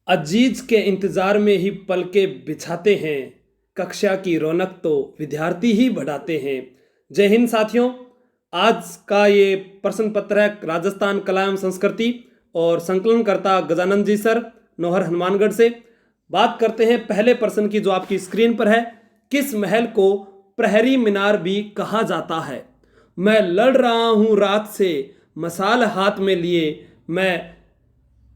अजीज के इंतजार में ही पलके बिछाते हैं, कक्षा की रौनक तो विद्यार्थी ही बढ़ाते हैं। जय हिंद साथियों। आज का ये प्रश्न पत्र है राजस्थान कला एवं संस्कृति और संकलनकर्ता गजानंद जी सर, नौहर हनुमानगढ़ से। बात करते हैं पहले प्रश्न की जो आपकी स्क्रीन पर है। किस महल को प्रहरी मीनार भी कहा जाता है? मैं लड़ रहा हूं रात से मसाल हाथ में लिए, मैं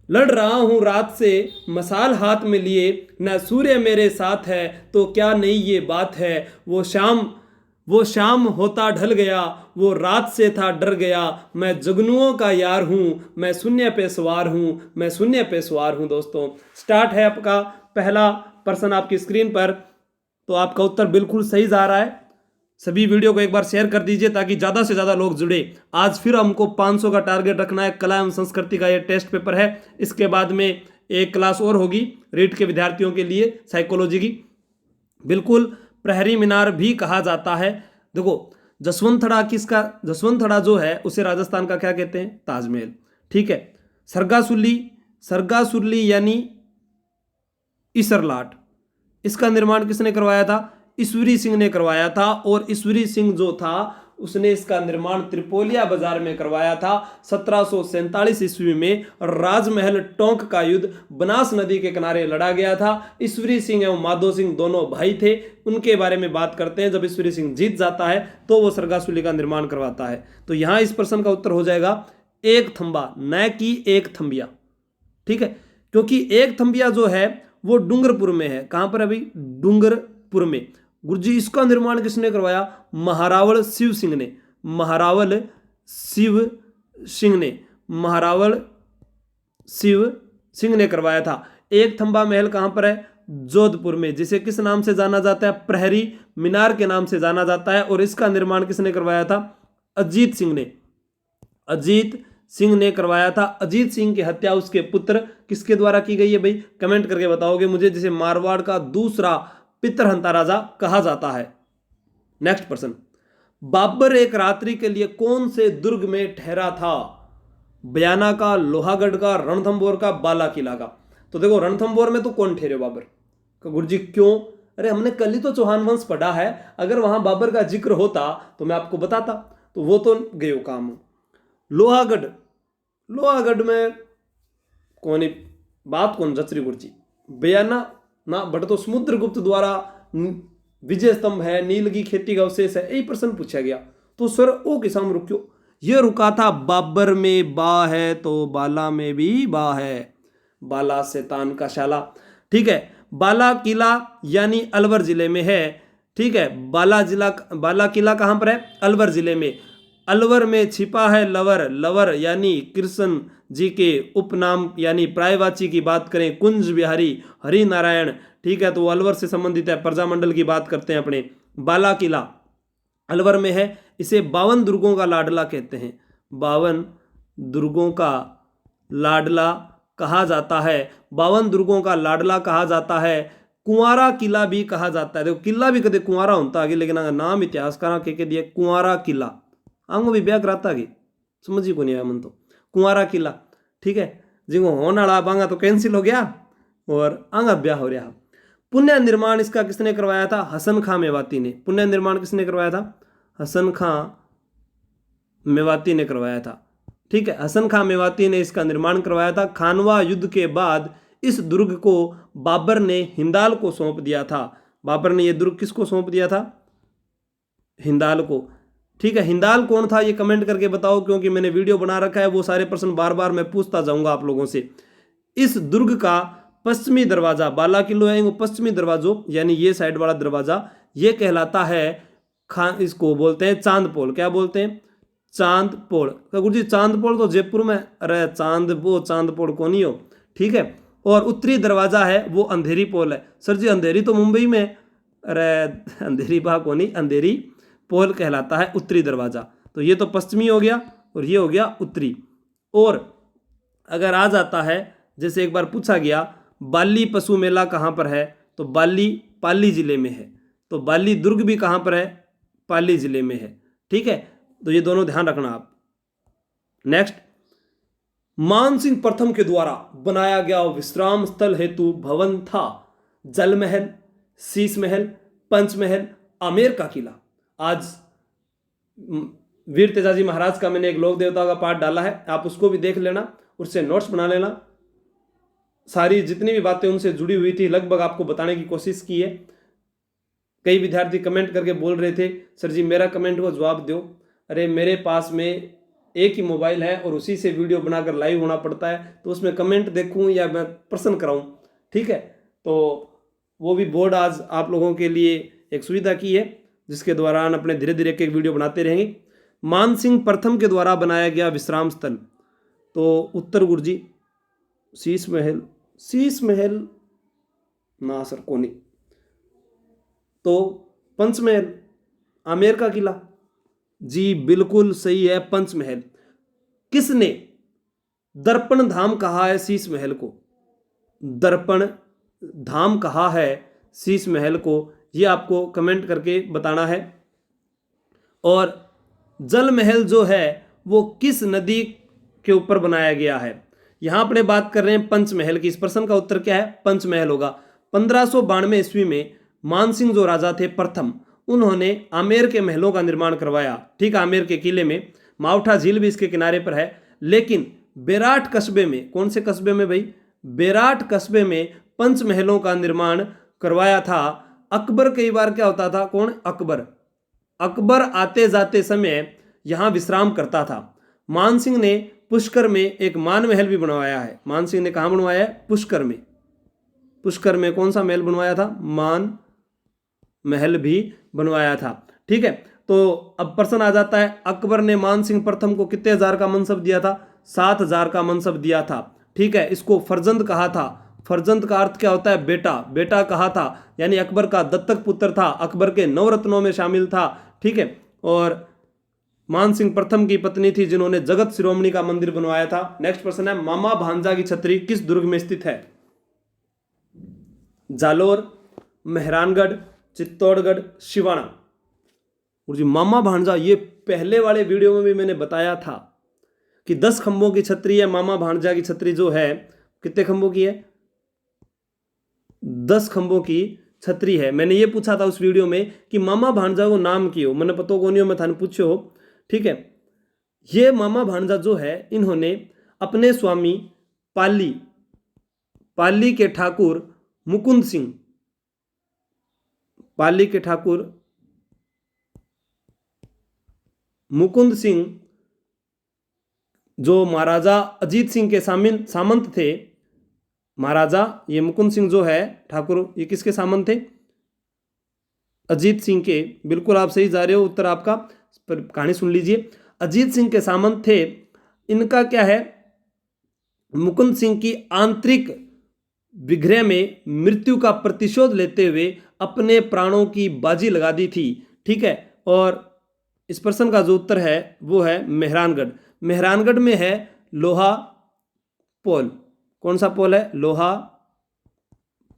लड़ रहा हूं रात से मसाल हाथ में लिए, न सूर्य मेरे साथ है तो क्या नई ये बात है। वो शाम होता ढल गया, वो रात से था डर गया, मैं जुगनुओं का यार हूं, मैं शून्य पे सवार हूं, मैं शून्य पे सवार हूं। दोस्तों स्टार्ट है आपका पहला प्रश्न आपकी स्क्रीन पर। तो आपका उत्तर बिल्कुल सही जा रहा है। सभी वीडियो को एक बार शेयर कर दीजिए ताकि ज़्यादा से ज़्यादा लोग जुड़े। आज फिर हमको 500 का टारगेट रखना है। कला एवं संस्कृति का ये टेस्ट पेपर है। इसके बाद में एक क्लास और होगी रीट के विद्यार्थियों के लिए, साइकोलॉजी की। बिल्कुल प्रहरी मीनार भी कहा जाता है। देखो जसवंतथड़ा किसका, जसवंतथड़ा जो है उसे राजस्थान का क्या कहते हैं? ताजमहल। ठीक है। सरगासुल्ली, सरगासुल्ली यानी इसरलाट, इसका निर्माण किसने करवाया था? ईश्वरी सिंह ने करवाया था। और ईश्वरी सिंह जो था उसने इसका निर्माण त्रिपोलिया बाजार में करवाया था। 1747 ईस्वी में राजमहल टोंक का युद्ध बनास नदी के किनारे लड़ा गया था। ईश्वरी सिंह एवं माधो सिंह दोनों भाई थे। उनके बारे में बात करते हैं। जब ईश्वरी सिंह जीत जाता है तो वो सरगासुली का निर्माण करवाता है। तो यहां इस प्रश्न का उत्तर हो जाएगा एक थंबा, न कि एक थंबिया। ठीक है, क्योंकि एक थंबिया जो है वो डूंगरपुर में है। कहां पर? अभी डूंगरपुर में। गुरुजी इसका निर्माण किसने करवाया? महारावल शिव सिंह ने। महारावल शिव सिंह ने, महारावल शिव सिंह ने करवाया था। एक थंबा महल कहां पर है? जोधपुर में, जिसे किस नाम से जाना जाता है? प्रहरी मीनार के नाम से जाना जाता है। और इसका निर्माण किसने करवाया था? अजीत सिंह ने। अजीत सिंह ने करवाया था। अजीत सिंह की हत्या उसके पुत्र किसके द्वारा की गई है भाई? कमेंट करके बताओगे मुझे। जिसे मारवाड़ का दूसरा पितरहंता राजा कहा जाता है। नेक्स्ट प्रश्न, बाबर एक रात्रि के लिए कौन से दुर्ग में ठहरा था? बयाना का, लोहागढ़ का, रणथंभौर का, बाला किला का। तो देखो रणथंभौर में तो कौन ठहरे बाबर? गुरुजी क्यों? अरे हमने कल ही तो चौहान वंश पढ़ा है। अगर वहां बाबर का जिक्र होता तो मैं आपको बताता। तो वो तो गयो काम। लोहागढ़, लोहागढ़ में कौन बात कौन जचरी गुरुजी? बयाना ना बट तो समुद्रगुप्त द्वारा विजय स्तंभ है, नील की खेती का अवशेष है, यही प्रश्न पूछा गया। तो सर ओ किसाम रुक्यो, ये रुका था बाबर में बा है तो बाला में भी बा है। बाला शैतान का शाला। ठीक है। बाला किला यानी अलवर जिले में है। ठीक है। बाला किला कहां पर है? अलवर जिले में। अलवर में छिपा है लवर। लवर यानी कृष्ण जी के उपनाम यानी प्रायवाची की बात करें, कुंज बिहारी हरि नारायण। ठीक है, तो वो अलवर से संबंधित है। प्रजामंडल की बात करते हैं अपने। बाला किला अलवर में है। इसे 52 दुर्गों का लाडला कहते हैं। 52 दुर्गों का लाडला कहा जाता है। 52 दुर्गों का लाडला कहा जाता है। कुंवारा किला भी कहा जाता है। देखो किला भी कदे कुंवारा होता आगे, लेकिन अगर नाम इतिहासकार के दिए कुंवारा किला, आंगो भी ब्याह कराता आगे समझी को नहीं आया मन तो। कुंवारा किला। ठीक है जी, वो होने वाला बांगा तो कैंसिल हो गया और आंगा ब्याह हो रहा। पुण्य निर्माण इसका किसने करवाया था? हसन खां मेवाती ने। पुण्य निर्माण किसने करवाया था? हसन खां मेवाती ने करवाया था। ठीक है, हसन खां मेवाती ने इसका निर्माण करवाया था। खानवा युद्ध के बाद इस दुर्ग को बाबर ने हिंदाल को सौंप दिया था। बाबर ने यह दुर्ग किसको सौंप दिया था? हिंदाल को। ठीक है, हिंदाल कौन था ये कमेंट करके बताओ, क्योंकि मैंने वीडियो बना रखा है। वो सारे प्रश्न बार बार मैं पूछता जाऊंगा आप लोगों से। इस दुर्ग का पश्चिमी दरवाजा, बाला किलो है वो पश्चिमी दरवाजों यानी ये साइड वाला दरवाजा, ये कहलाता है इसको बोलते हैं चांदपोल। क्या बोलते हैं? चांदपोल। गुरुजी चांदपोल तो जयपुर में, अरे चांदपोल को नहीं हो। ठीक है। और उत्तरी दरवाजा है वो अंधेरी पोल है। सर जी अंधेरी तो मुंबई में, अरे अंधेरी बा को नहीं, अंधेरी पोल कहलाता है उत्तरी दरवाजा। तो ये तो पश्चिमी हो गया और ये हो गया उत्तरी। और अगर आ जाता है, जैसे एक बार पूछा गया बाली पशु मेला कहाँ पर है, तो बाली पाली जिले में है। तो बाली दुर्ग भी कहाँ पर है? पाली जिले में है। ठीक है, तो ये दोनों ध्यान रखना आप। नेक्स्ट, मानसिंह प्रथम के द्वारा बनाया गया विश्राम स्थल हेतु भवन था जल महल, शीश महल, पंचमहल, आमेर का किला। आज वीर तेजाजी महाराज का मैंने एक लोक देवता का पाठ डाला है, आप उसको भी देख लेना, उससे नोट्स बना लेना। सारी जितनी भी बातें उनसे जुड़ी हुई थी लगभग आपको बताने की कोशिश की है। कई विद्यार्थी कमेंट करके बोल रहे थे सर जी मेरा कमेंट को जवाब दो। अरे मेरे पास में एक ही मोबाइल है और उसी से वीडियो बनाकर लाइव होना पड़ता है, तो उसमें कमेंट देखूं या मैं प्रश्न कराऊं, ठीक है। तो वो भी बोर्ड आज आप लोगों के लिए एक सुविधा की है, जिसके दौरान अपने धीरे धीरे एक वीडियो बनाते रहेंगे। मानसिंह प्रथम के द्वारा बनाया गया विश्राम स्थल, तो उत्तर गुरजी शीश महल, शीश महल ना सर कोनी, तो पंचमहल, आमेर का किला। जी बिल्कुल सही है, पंचमहल। किसने दर्पण धाम कहा है शीश महल को? दर्पण धाम कहा है शीश महल को, ये आपको कमेंट करके बताना है। और जल महल जो है वो किस नदी के ऊपर बनाया गया है? यहां अपने बात कर रहे हैं पंचमहल की। इस प्रश्न का उत्तर क्या है? पंचमहल होगा। 1592 ईस्वी में मानसिंह जो राजा थे प्रथम, उन्होंने आमेर के महलों का निर्माण करवाया। ठीक, आमेर के किले में मावठा झील भी इसके किनारे पर है। लेकिन बेराट कस्बे में, कौन से कस्बे में भाई? बेराट कस्बे में पंचमहलों का निर्माण करवाया था। अकबर कई बार क्या होता था? कौन? अकबर। अकबर आते जाते समय यहां विश्राम करता था। मानसिंह ने पुष्कर में एक मान महल भी बनवाया है। मानसिंह ने कहां बनवाया है? पुष्कर में। पुष्कर में कौन सा महल बनवाया था? मान महल भी बनवाया था। ठीक है, तो अब प्रश्न आ जाता है, अकबर ने मानसिंह प्रथम को कितने हजार का मनसब दिया था? 7,000 का मनसब दिया था। ठीक है, इसको फरजंद कहा था। फरजंद का अर्थ क्या होता है? बेटा। बेटा कहा था, यानी अकबर का दत्तक पुत्र था, अकबर के नवरत्नों में शामिल था। ठीक है, और मानसिंह प्रथम की पत्नी थी जिन्होंने जगत शिरोमणि का मंदिर बनवाया था। नेक्स्ट प्रश्न है, मामा भांजा की छतरी किस दुर्ग में स्थित है? जालोर, मेहरानगढ़, चित्तौड़गढ़, सिवाना। और जी मामा भांजा, ये पहले वाले वीडियो में भी मैंने बताया था कि 10 खंभों की छतरी है। मामा भांजा की छतरी जो है कितने खंभों की है? 10 खंभों की छतरी है। मैंने ये पूछा था उस वीडियो में कि मामा भांजा को नाम क्यों, मैंने पतो को नहीं, मैं थाने पूछो हो। ठीक है, ये मामा भांजा जो है इन्होंने अपने स्वामी पाली के ठाकुर मुकुंद सिंह, पाली के ठाकुर मुकुंद सिंह जो महाराजा अजीत सिंह के सामंत थे। महाराजा ये मुकुंद सिंह जो है ठाकुर, ये किसके सामंत थे? अजीत सिंह के। बिल्कुल आप सही जा रहे हो, उत्तर आपका। पर कहानी सुन लीजिए। अजीत सिंह के सामंत थे। इनका क्या है? मुकुंद सिंह की आंतरिक विग्रह में मृत्यु का प्रतिशोध लेते हुए अपने प्राणों की बाजी लगा दी थी। ठीक है, और इस प्रश्न का जो उत्तर है वो है मेहरानगढ़। मेहरानगढ़ में है लोहा पोल। कौन सा पोल है? लोहा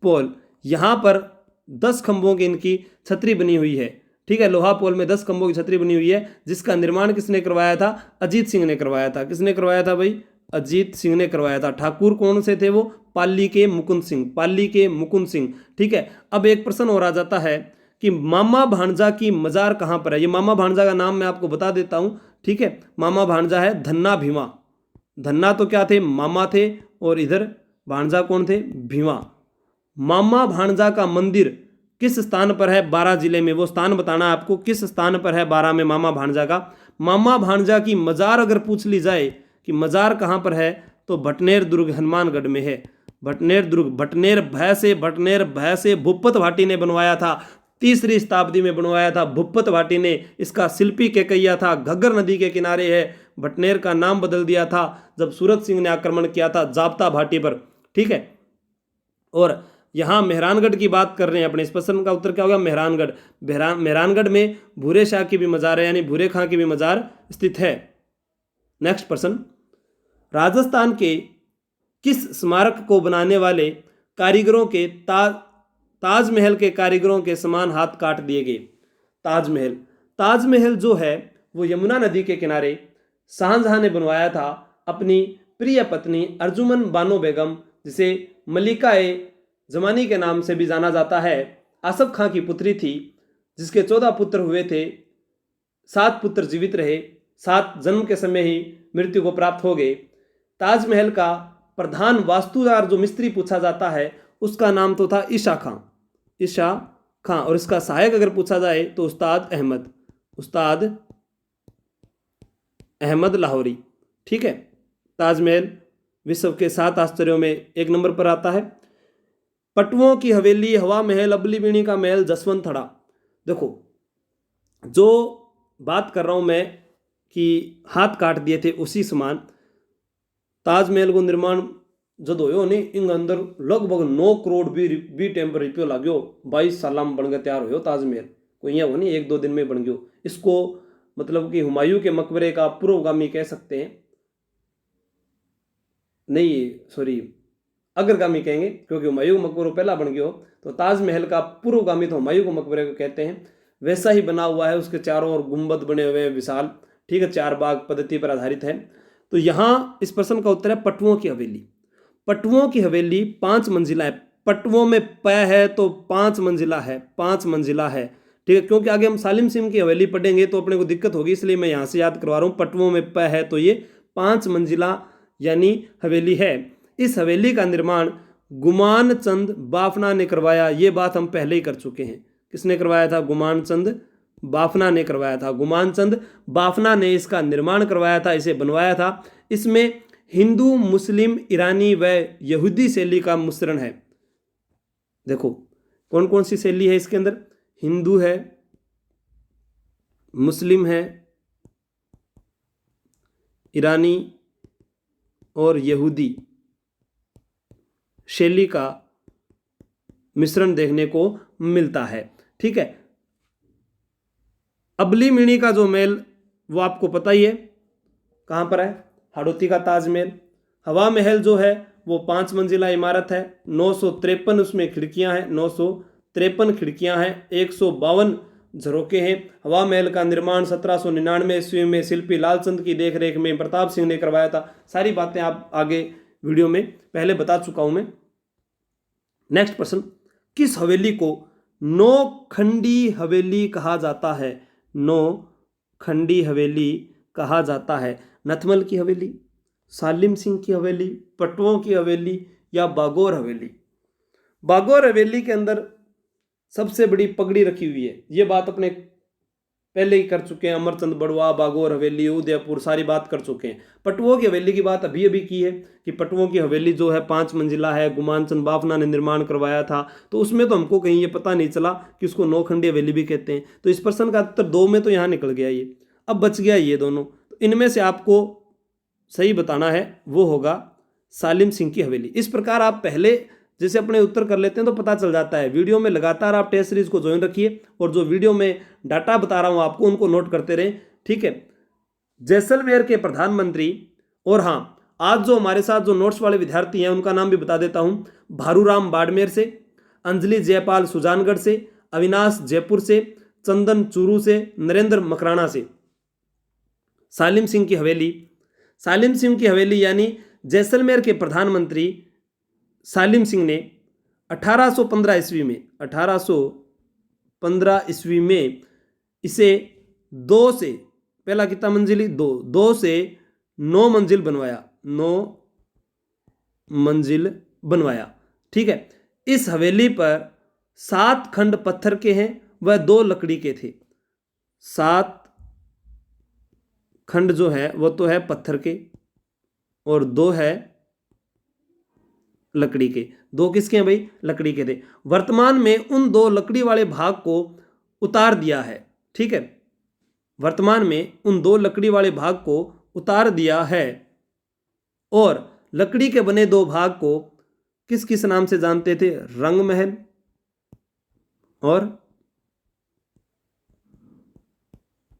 पोल। यहां पर 10 खंभों की इनकी छतरी बनी हुई है। ठीक है, लोहा पोल में 10 खंभों की छतरी बनी हुई है, जिसका निर्माण किसने करवाया था? अजीत सिंह ने करवाया था। किसने करवाया था भाई? अजीत सिंह ने करवाया था। ठाकुर कौन से थे वो? पाली के मुकुंद सिंह। पाली के मुकुंद सिंह। ठीक है, अब एक प्रश्न और आ जाता है कि मामा भांजा की मजार कहां पर है? ये मामा भांजा का नाम मैं आपको बता देता हूं। ठीक है, मामा भांजा है धन्ना भीमा। धन्ना तो क्या थे? मामा थे, और इधर भांजा कौन थे? भीमा। मामा भांजा का मंदिर किस स्थान पर है? 12 जिले में। वो स्थान बताना आपको, किस स्थान पर है 12 में मामा भांजा का। मामा भांजा की मजार अगर पूछ ली जाए कि मजार कहां पर है, तो भटनेर दुर्ग हनुमानगढ़ में है। भटनेर दुर्ग, भटनेर भय से भूपत भाटी ने बनवाया था। 3री शताब्दी में बनवाया था भूपत भाटी ने। इसका शिल्पी केकैया था, घग्गर नदी के किनारे है। भटनेर का नाम बदल दिया था जब सूरत सिंह ने आक्रमण किया था जाप्ता भाटी पर। ठीक है, और यहां मेहरानगढ़ की बात कर रहे हैं अपने। इस प्रश्न का उत्तर क्या होगा? मेहरानगढ़। मेहरानगढ़ में भूरे शाह की भी मजार है, यानी भूरे खां की भी मजार स्थित है। नेक्स्ट प्रश्न, राजस्थान के किस स्मारक को बनाने वाले कारीगरों के ताजमहल के कारीगरों के समान हाथ काट दिए गए? ताजमहल। ताजमहल जो है वो यमुना नदी के किनारे शाहजहां ने बनवाया था अपनी प्रिय पत्नी अर्जुमन बानो बेगम, जिसे मलिका ए जमानी के नाम से भी जाना जाता है, आसफ खां की पुत्री थी, जिसके 14 पुत्र हुए थे। 7 पुत्र जीवित रहे, 7 जन्म के समय ही मृत्यु को प्राप्त हो गए। ताजमहल का प्रधान वास्तुकार जो मिस्त्री पूछा जाता है उसका नाम तो था ईशा खां, ईशा खां। और इसका सहायक अगर पूछा जाए तो उस्ताद अहमद लाहौरी। ठीक है, ताजमहल विश्व के 7 आश्चर्यों में 1 नंबर पर आता है। पटवों की हवेली, हवा महल, अबली बीणी का महल, जसवंत थड़ा। देखो, जो बात कर रहा हूं मैं कि हाथ काट दिए थे उसी समान ताजमहल को निर्माण जब हो नहीं, इन अंदर लगभग 9 करोड़ भी टेम्पर रुपये लाग्यो। 22 साल में बन गया, तैयार हो ताजमहल। कोई यहाँ हो नहीं 1-2 दिन में बन गयो। इसको मतलब कि हुमायूं के मकबरे का पूर्वगामी कह सकते हैं, नहीं सॉरी अग्रगामी कहेंगे, क्योंकि हुमायूं का मकबरा पहला बन गयो, तो ताजमहल का पूर्वगामी तो हुमायूं के मकबरे को कहते हैं। वैसा ही बना हुआ है, उसके चारों ओर गुंबद बने हुए हैं विशाल। ठीक है, 4 बाग पद्धति पर आधारित है। तो यहाँ इस प्रश्न का उत्तर है पटवों की हवेली। पटवों की हवेली 5 मंजिला है। पटवों में प है तो 5 मंजिला है, 5 मंजिला है। ठीक है, क्योंकि आगे हम सालिम सिंह की हवेली पढ़ेंगे तो अपने को दिक्कत होगी, इसलिए मैं यहाँ से याद करवा रहा हूँ। पटवों में प है तो ये 5 मंजिला यानी हवेली है। इस हवेली का निर्माण गुमान चंद बाफना ने करवाया। ये बात हम पहले ही कर चुके हैं। किसने करवाया था? गुमान चंद बाफना ने करवाया था। गुमान चंद बाफना ने इसका निर्माण करवाया था, इसे बनवाया था। इसमें हिंदू, मुस्लिम, ईरानी व यहूदी शैली का मिश्रण है। देखो कौन कौन सी शैली है इसके अंदर? हिंदू है, मुस्लिम है, ईरानी और यहूदी शैली का मिश्रण देखने को मिलता है। ठीक है, अबली मिणी का जो महल वो आपको पता ही है कहां पर है, हाड़ौती का ताजमहल। हवा महल जो है वो 5 मंजिला इमारत है, 953 उसमें खिड़कियां हैं, 953 खिड़कियां हैं, 152 झरोके हैं। हवा महल का निर्माण 1799 ईस्वी में शिल्पी लालचंद की देखरेख में प्रताप सिंह ने करवाया था। सारी बातें आप आगे वीडियो में पहले बता चुका हूं मैं। नेक्स्ट प्रश्न, किस हवेली को 9 खंडी हवेली कहा जाता है? 9 खंडी हवेली कहा जाता है। नथमल की हवेली, सालिम सिंह की हवेली, पटवों की हवेली या बागौर हवेली? बागौर हवेली के अंदर सबसे बड़ी पगड़ी रखी हुई है। ये बात अपने पहले ही कर चुके हैं। अमरचंद बड़वा, बागौर हवेली, उदयपुर, सारी बात कर चुके हैं। पटवों की हवेली की बात अभी अभी की है कि पटवों की हवेली जो है 5 मंजिला है, गुमान चंद बाफना ने निर्माण करवाया था। तो उसमें तो हमको कहीं ये पता नहीं चला कि उसको 9 खंडी हवेली भी कहते हैं। तो इस प्रश्न का उत्तर 2 में तो यहाँ निकल गया ये, अब बच गया ये दोनों। तो इनमें से आपको सही बताना है, वो होगा सालिम सिंह की हवेली। इस प्रकार आप पहले जैसे अपने उत्तर कर लेते हैं तो पता चल जाता है। वीडियो में लगातार आप टेस्ट सीरीज को ज्वाइन रखिए और जो वीडियो में डाटा बता रहा हूं आपको उनको नोट करते रहें। ठीक है, जैसलमेर के प्रधानमंत्री, और हाँ आज जो हमारे साथ जो नोट्स वाले विद्यार्थी हैं उनका नाम भी बता देता हूं। भारूराम बाड़मेर से, अंजलि जयपाल सुजानगढ़ से, अविनाश जयपुर से, चंदन चूरू से, नरेंद्र मकराना से। सालिम सिंह की हवेली, सालिम सिंह की हवेली यानी जैसलमेर के प्रधानमंत्री सालिम सिंह ने 1815 ईस्वी में 1815 ईस्वी में इसे 2 से, पहला कितना मंजिली? 2 से 9 मंजिल बनवाया, 9 मंजिल बनवाया। ठीक है, इस हवेली पर 7 खंड पत्थर के हैं वह 2 लकड़ी के थे। 7 खंड जो है वो तो है पत्थर के और 2 है लकड़ी के। 2 किसके हैं भाई? लकड़ी के थे। वर्तमान में उन 2 लकड़ी वाले भाग को उतार दिया है। ठीक है, वर्तमान में उन 2 लकड़ी वाले भाग को उतार दिया है और लकड़ी के बने 2 भाग को किस किस नाम से जानते थे? रंग महल और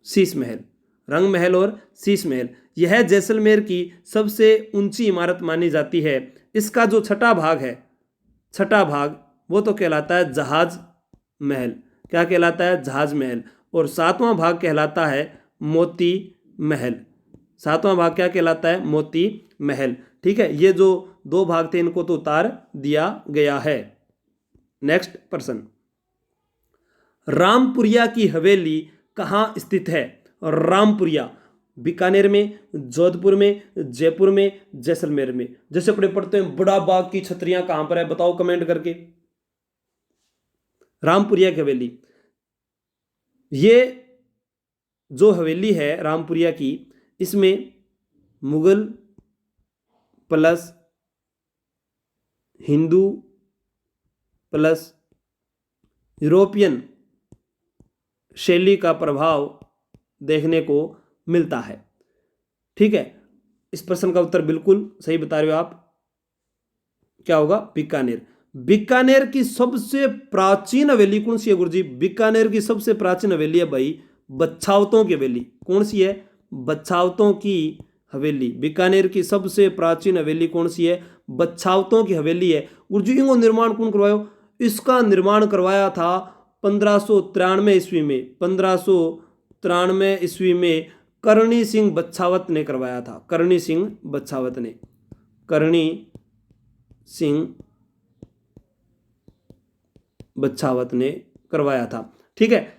शीश महल। रंग महल और शीश महल। यह जैसलमेर की सबसे ऊंची इमारत मानी जाती है। इसका जो छठा भाग है, छठा भाग वो तो कहलाता है जहाज महल। क्या कहलाता है? जहाज महल। और 7वां भाग कहलाता है मोती महल। 7वां भाग क्या कहलाता है? मोती महल। ठीक है, ये जो दो भाग थे इनको तो उतार दिया गया है। नेक्स्ट प्रश्न, रामपुरिया की हवेली कहाँ स्थित है? रामपुरिया बीकानेर में, जोधपुर में, जयपुर में, जैसलमेर में। जैसे अपने पढ़ते हैं बड़ा बाग की छतरियां कहां पर है, बताओ कमेंट करके। रामपुरिया की हवेली, ये जो हवेली है रामपुरिया की, इसमें Mughal plus Hindu plus European शैली का प्रभाव देखने को मिलता है। ठीक है, इस प्रश्न का उत्तर बिल्कुल सही बता रहे हो आप। क्या होगा? बीकानेर। बीकानेर की सबसे प्राचीन हवेली कौन सी है गुरुजी? बीकानेर की सबसे प्राचीन हवेली है भाई बच्छावतों की हवेली। कौन सी है? बच्छावतों की हवेली। बीकानेर की सबसे प्राचीन हवेली कौन सी है? बच्छावतों की हवेली है। गुरुजी इनको निर्माण कौन करवायो? इसका निर्माण करवाया था 1593 ईस्वी में। 1593 ईस्वी में करणी सिंह बच्छावत ने करवाया था। करणी सिंह बच्छावत ने, करणी सिंह बच्छावत ने करवाया था। ठीक है,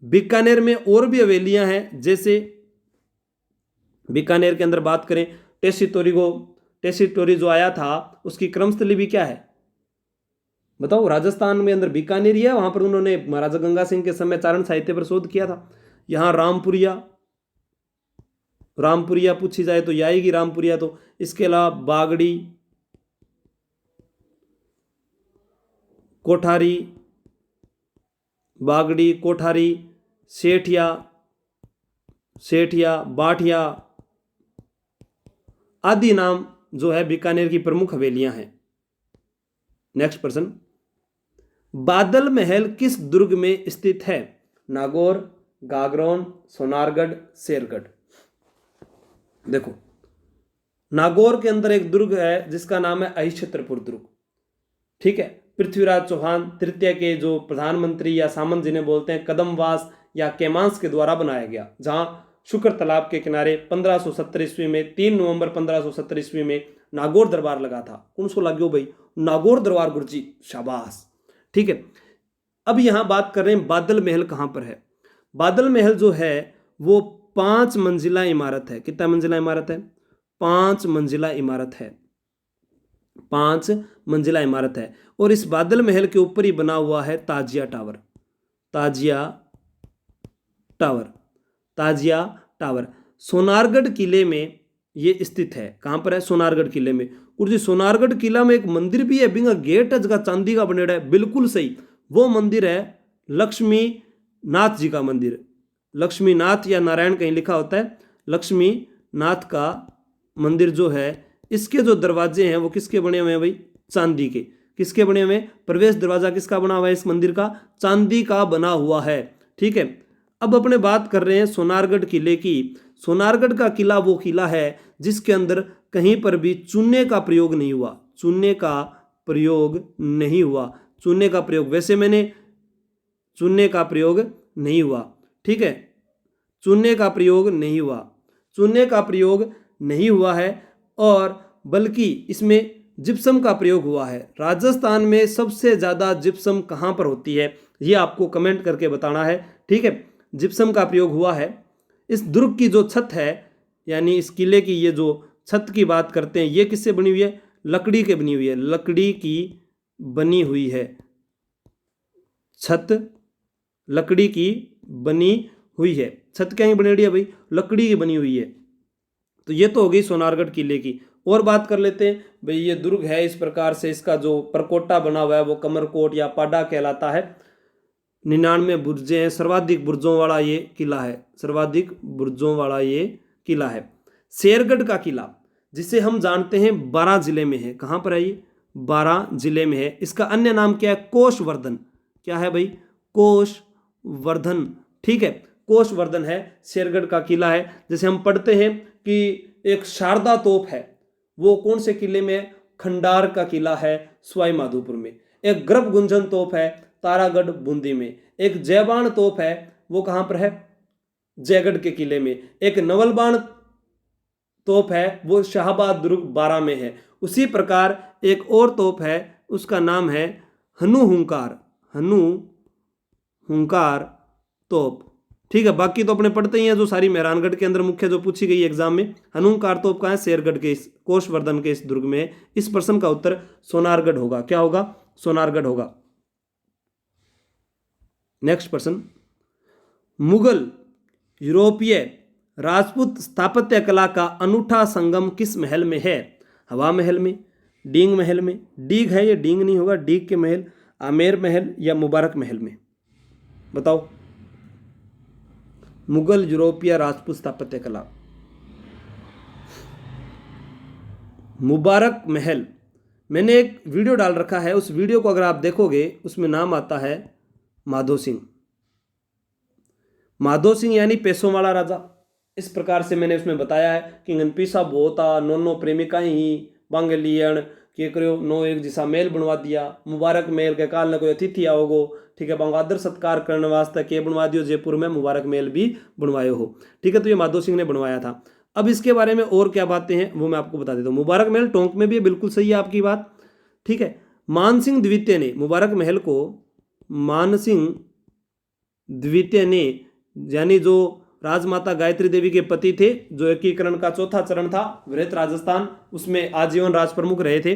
बीकानेर में और भी हवेलियां हैं, जैसे बीकानेर के अंदर बात करें टेसिटोरी जो आया था उसकी क्रमस्थली भी क्या है बताओ? राजस्थान में अंदर बीकानेर ही है, वहां पर उन्होंने महाराजा गंगा सिंह के समय चारण साहित्य पर शोध किया था। यहां रामपुरिया पूछी जाए तो आएगी रामपुरिया। तो इसके अलावा बागड़ी, कोठारी, सेठिया, बाठिया आदि नाम जो है बीकानेर की प्रमुख हवेलियां हैं। नेक्स्ट प्रश्न, बादल महल किस दुर्ग में स्थित है? नागौर, गागरोन, सोनारगढ़, शेरगढ़। देखो, नागौर के अंदर एक दुर्ग है जिसका नाम है अहिछत्रपुर दुर्ग। ठीक है, पृथ्वीराज चौहान तृतीय के जो प्रधानमंत्री या सामंत जिन्हें बोलते हैं कदमवास या कैमांस के द्वारा बनाया गया, जहां शुक्र तालाब के किनारे 1570 ईस्वी में 3 नवंबर 1570 ईस्वी में नागौर दरबार लगा था। कौन सो लाग्यो भाई? नागौर दरबार गुरुजी, शाबाश। ठीक है, अब यहां बात कर रहे हैं बादल महल कहां पर है। बादल महल जो है वो 5 मंजिला इमारत है। कितना मंजिला इमारत है? 5 मंजिला इमारत है। 5 मंजिला इमारत है। और इस बादल महल के ऊपर ही बना हुआ है ताजिया टावर। सोनारगढ़ किले में ये स्थित है। कहां पर है? सोनारगढ़ किले में। गुरुजी सोनारगढ़ किला में एक मंदिर भी है, बिंगा गेट है जगह चांदी का बनेड़ा है। बिल्कुल सही, वो मंदिर है लक्ष्मी नाथ जी का मंदिर। लक्ष्मी नाथ या नारायण कहीं लिखा होता है, लक्ष्मी नाथ का मंदिर जो है, इसके जो दरवाजे हैं वो किसके बने हुए हैं भाई? चांदी के। किसके बने हुए हैं? प्रवेश दरवाजा किसका बना हुआ है इस मंदिर का? चांदी का बना हुआ है। ठीक है, अब अपने बात कर रहे हैं सोनारगढ़ किले की। सोनारगढ़ का किला वो किला है जिसके अंदर कहीं पर भी चूने का प्रयोग नहीं हुआ। चूने का प्रयोग वैसे मैंने चूने का प्रयोग नहीं हुआ। ठीक है, चूने का प्रयोग नहीं हुआ है और बल्कि इसमें जिप्सम का प्रयोग हुआ है। राजस्थान में सबसे ज़्यादा जिप्सम कहाँ पर होती है ये आपको कमेंट करके बताना है। ठीक है, जिप्सम का प्रयोग हुआ है। इस दुर्ग की जो छत है, यानी इस किले की ये जो छत की बात करते हैं, ये किससे बनी हुई है? लकड़ी की बनी हुई है। लकड़ी की बनी हुई है छत, लकड़ी की बनी हुई है छत। क्या बनी हुई है भाई? लकड़ी की बनी हुई है। तो ये तो हो गई सोनारगढ़ किले की। और बात कर लेते हैं भाई, ये दुर्ग है इस प्रकार से, इसका जो परकोटा बना हुआ है वो कमरकोट या पाडा कहलाता है। 99 बुर्जें हैं, सर्वाधिक बुर्जों वाला ये किला है। शेरगढ़ का किला जिसे हम जानते हैं 12 जिले में है। कहां पर है ये? 12 जिले में है। इसका अन्य नाम क्या है? कोषवर्धन। क्या है भाई? कोषवर्धन। ठीक है, कोषवर्धन है, शेरगढ़ का किला है। जैसे हम पढ़ते हैं कि एक शारदा तोप है, वो कौन से किले में है? खंडार का किला है सवाई माधोपुर में। एक गर्भ गुंजन तोप है तारागढ़ बूंदी में। एक जयबाण तोप है, वो कहां पर है? जयगढ़ के किले में। एक नवलबाण तोप है वो शाहबाद दुर्ग 12 में है। उसी प्रकार एक और तोप है, उसका नाम है हनु हुंकार तोप। ठीक है, बाकी तो अपने पढ़ते ही हैं जो सारी मेहरानगढ़ के अंदर मुख्य जो पूछी गई एग्जाम में। हनुकार तोप कहाँ है? शेरगढ़ के इस कोषवर्धन के इस दुर्ग में। इस प्रश्न का उत्तर सोनारगढ़ होगा। क्या होगा? सोनारगढ़ होगा। नेक्स्ट प्रश्न, मुगल यूरोपीय राजपूत स्थापत्य कला का अनूठा संगम किस महल में है? हवा महल में, डींग महल में, डीग है ये, डींग नहीं होगा, डीग के महल, आमेर महल या मुबारक महल में? बताओ। मुगल यूरोपीय राजपूत स्थापत्य कला, मुबारक महल। मैंने एक वीडियो डाल रखा है, उस वीडियो को अगर आप देखोगे उसमें नाम आता है माधो सिंह। माधो सिंह यानी पैसों वाला राजा। इस प्रकार से मैंने उसमें बताया है कि गनपीसा बहुता नोनो प्रेमिकाएं ही बांगलियन के करो नो एक जिसा मेल बनवा दिया। मुबारक महल के काल ने कोई अतिथि आओगो, ठीक है, बंगादर सत्कार करने वास्ते के बनवा दियो, जयपुर में मुबारक महल भी बनवायो हो। ठीक है, तो ये माधो सिंह ने बनवाया था। अब इसके बारे में और क्या बातें हैं वो मैं आपको बता देता हूँ। मुबारक महल टोंक में भी है, बिल्कुल सही है आपकी बात। ठीक है, मानसिंह द्वितीय ने मुबारक महल को, मानसिंह द्वितीय ने यानी जो राजमाता गायत्री देवी के पति थे, जो एकीकरण का चौथा चरण था, वृहत राजस्थान, उसमें आजीवन राज प्रमुख रहे थे।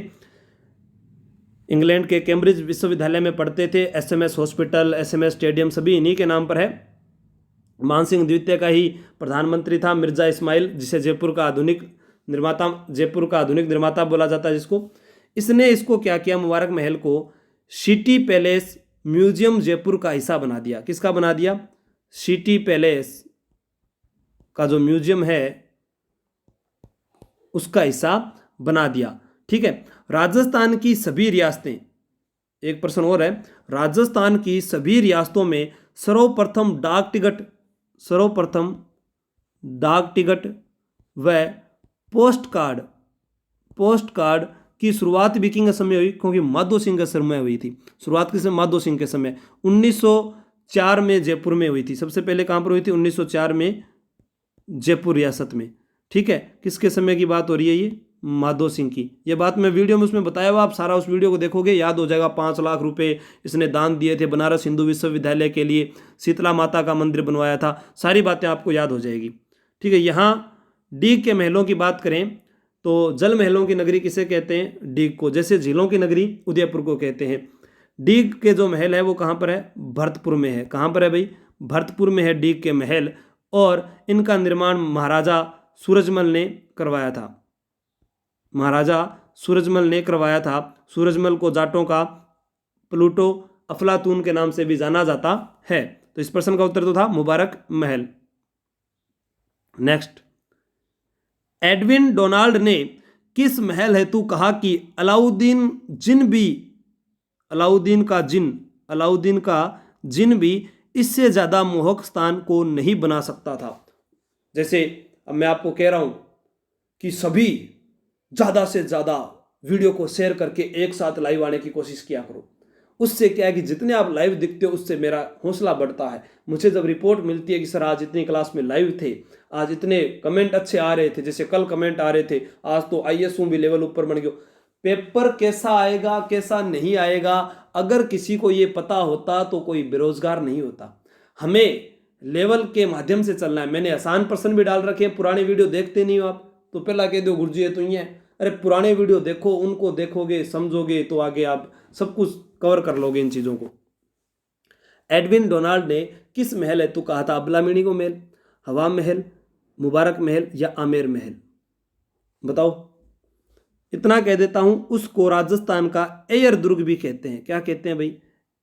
इंग्लैंड के कैम्ब्रिज विश्वविद्यालय में पढ़ते थे। एसएमएस हॉस्पिटल, एसएमएस स्टेडियम सभी इन्हीं के नाम पर है। मानसिंह द्वितीय का ही प्रधानमंत्री था मिर्जा इस्माइल, जिसे जयपुर का आधुनिक निर्माता बोला जाता है जिसको। इसने इसको क्या किया, मुबारक महल को सिटी पैलेस म्यूजियम जयपुर का हिस्सा बना दिया। किसका बना दिया? सिटी पैलेस का जो म्यूजियम है उसका हिस्सा बना दिया। ठीक है, राजस्थान की सभी रियासतें, एक प्रश्न और है, राजस्थान की सभी रियासतों में सर्वप्रथम डाक टिकट व पोस्ट कार्ड की शुरुआत भी किंग समय हुई, क्योंकि माधो सिंह के समय हुई थी। शुरुआत किस समय? माधो सिंह के समय 1904 में जयपुर में हुई थी। सबसे पहले कहां पर हुई थी? 1904 में जयपुर रियासत में। ठीक है, किसके समय की बात हो रही है? ये माधो सिंह की। ये बात मैं वीडियो में उसमें बताया हुआ, आप सारा उस वीडियो को देखोगे याद हो जाएगा। 5 लाख रुपए इसने दान दिए थे बनारस हिंदू विश्वविद्यालय के लिए, शीतला माता का मंदिर बनवाया था, सारी बातें आपको याद हो जाएगी। ठीक है, यहाँ डीग के महलों की बात करें तो जल महलों की नगरी किसे कहते हैं? डीग को। जैसे झीलों की नगरी उदयपुर को कहते हैं। डीग के जो महल है वो कहाँ पर है? भरतपुर में है। कहाँ पर है भाई? भरतपुर में है डीग के महल, और इनका निर्माण महाराजा सूरजमल ने करवाया था। महाराजा सूरजमल ने करवाया था। सूरजमल को जाटों का प्लूटो अफलातून के नाम से भी जाना जाता है। तो इस प्रश्न का उत्तर तो था मुबारक महल। नेक्स्ट, एडविन डोनाल्ड ने किस महल हेतु कहा कि अलाउद्दीन का जिन भी इससे ज्यादा मोहक स्थान को नहीं बना सकता था। जैसे अब मैं आपको कह रहा हूं कि सभी ज्यादा से ज्यादा वीडियो को शेयर करके एक साथ लाइव आने की कोशिश किया करो। उससे क्या है कि जितने आप लाइव दिखते हो उससे मेरा हौसला बढ़ता है। मुझे जब रिपोर्ट मिलती है कि सर आज इतनी क्लास में लाइव थे, आज इतने कमेंट अच्छे आ रहे थे, जैसे कल कमेंट आ रहे थे, आज तो आईएएस भी लेवल ऊपर बन गया। पेपर कैसा आएगा कैसा नहीं आएगा, अगर किसी को ये पता होता तो कोई बेरोजगार नहीं होता। हमें लेवल के माध्यम से चलना है। मैंने आसान प्रश्न भी डाल रखे हैं, पुराने वीडियो देखते नहीं हो आप तो पहला कह दो गुरुजी ये तो ही है। अरे पुराने वीडियो देखो, उनको देखोगे समझोगे तो आगे आप सब कुछ कवर कर लोगे इन चीजों को। एडविन डोनाल्ड ने किस महल हेतु कहा था अबलामिनी को महल? हवा महल, मुबारक महल या आमेर महल? बताओ। इतना कह देता हूं, उसको राजस्थान का एयर दुर्ग भी कहते हैं। क्या कहते हैं भाई?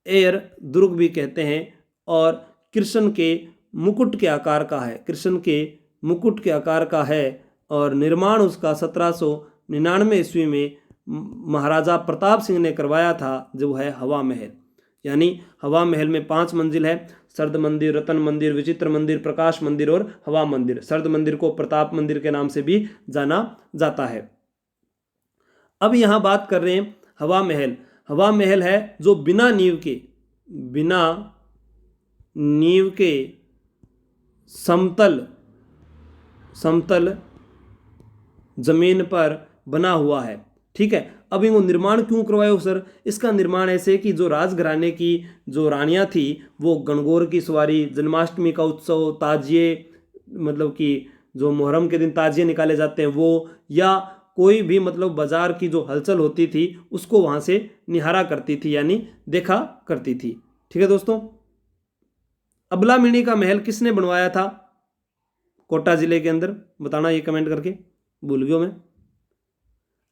एयर दुर्ग भी कहते हैं। और कृष्ण के मुकुट के आकार का है, कृष्ण के मुकुट के आकार का है, और निर्माण उसका 1799 ईस्वी में महाराजा प्रताप सिंह ने करवाया था, जो है हवा महल। यानी हवा महल में 5 मंजिल है, सर्द मंदिर, रतन मंदिर, विचित्र मंदिर, प्रकाश मंदिर और हवा मंदिर। सर्द मंदिर को प्रताप मंदिर के नाम से भी जाना जाता है। अब यहां बात कर रहे हैं हवा महल। हवा महल है जो बिना नींव के समतल जमीन पर बना हुआ है। ठीक है, अब इनको निर्माण क्यों करवाया सर? इसका निर्माण ऐसे कि जो राजघराने की जो रानियां थी वो गणगौर की सवारी, जन्माष्टमी का उत्सव, ताजिए, मतलब कि जो मुहर्रम के दिन ताजिए निकाले जाते हैं वो, या कोई भी मतलब बाजार की जो हलचल होती थी उसको वहां से निहारा करती थी, यानी देखा करती थी। ठीक है दोस्तों, अबलामिनी का महल किसने बनवाया था कोटा जिले के अंदर? बताना ये कमेंट करके, भूल गया मैं।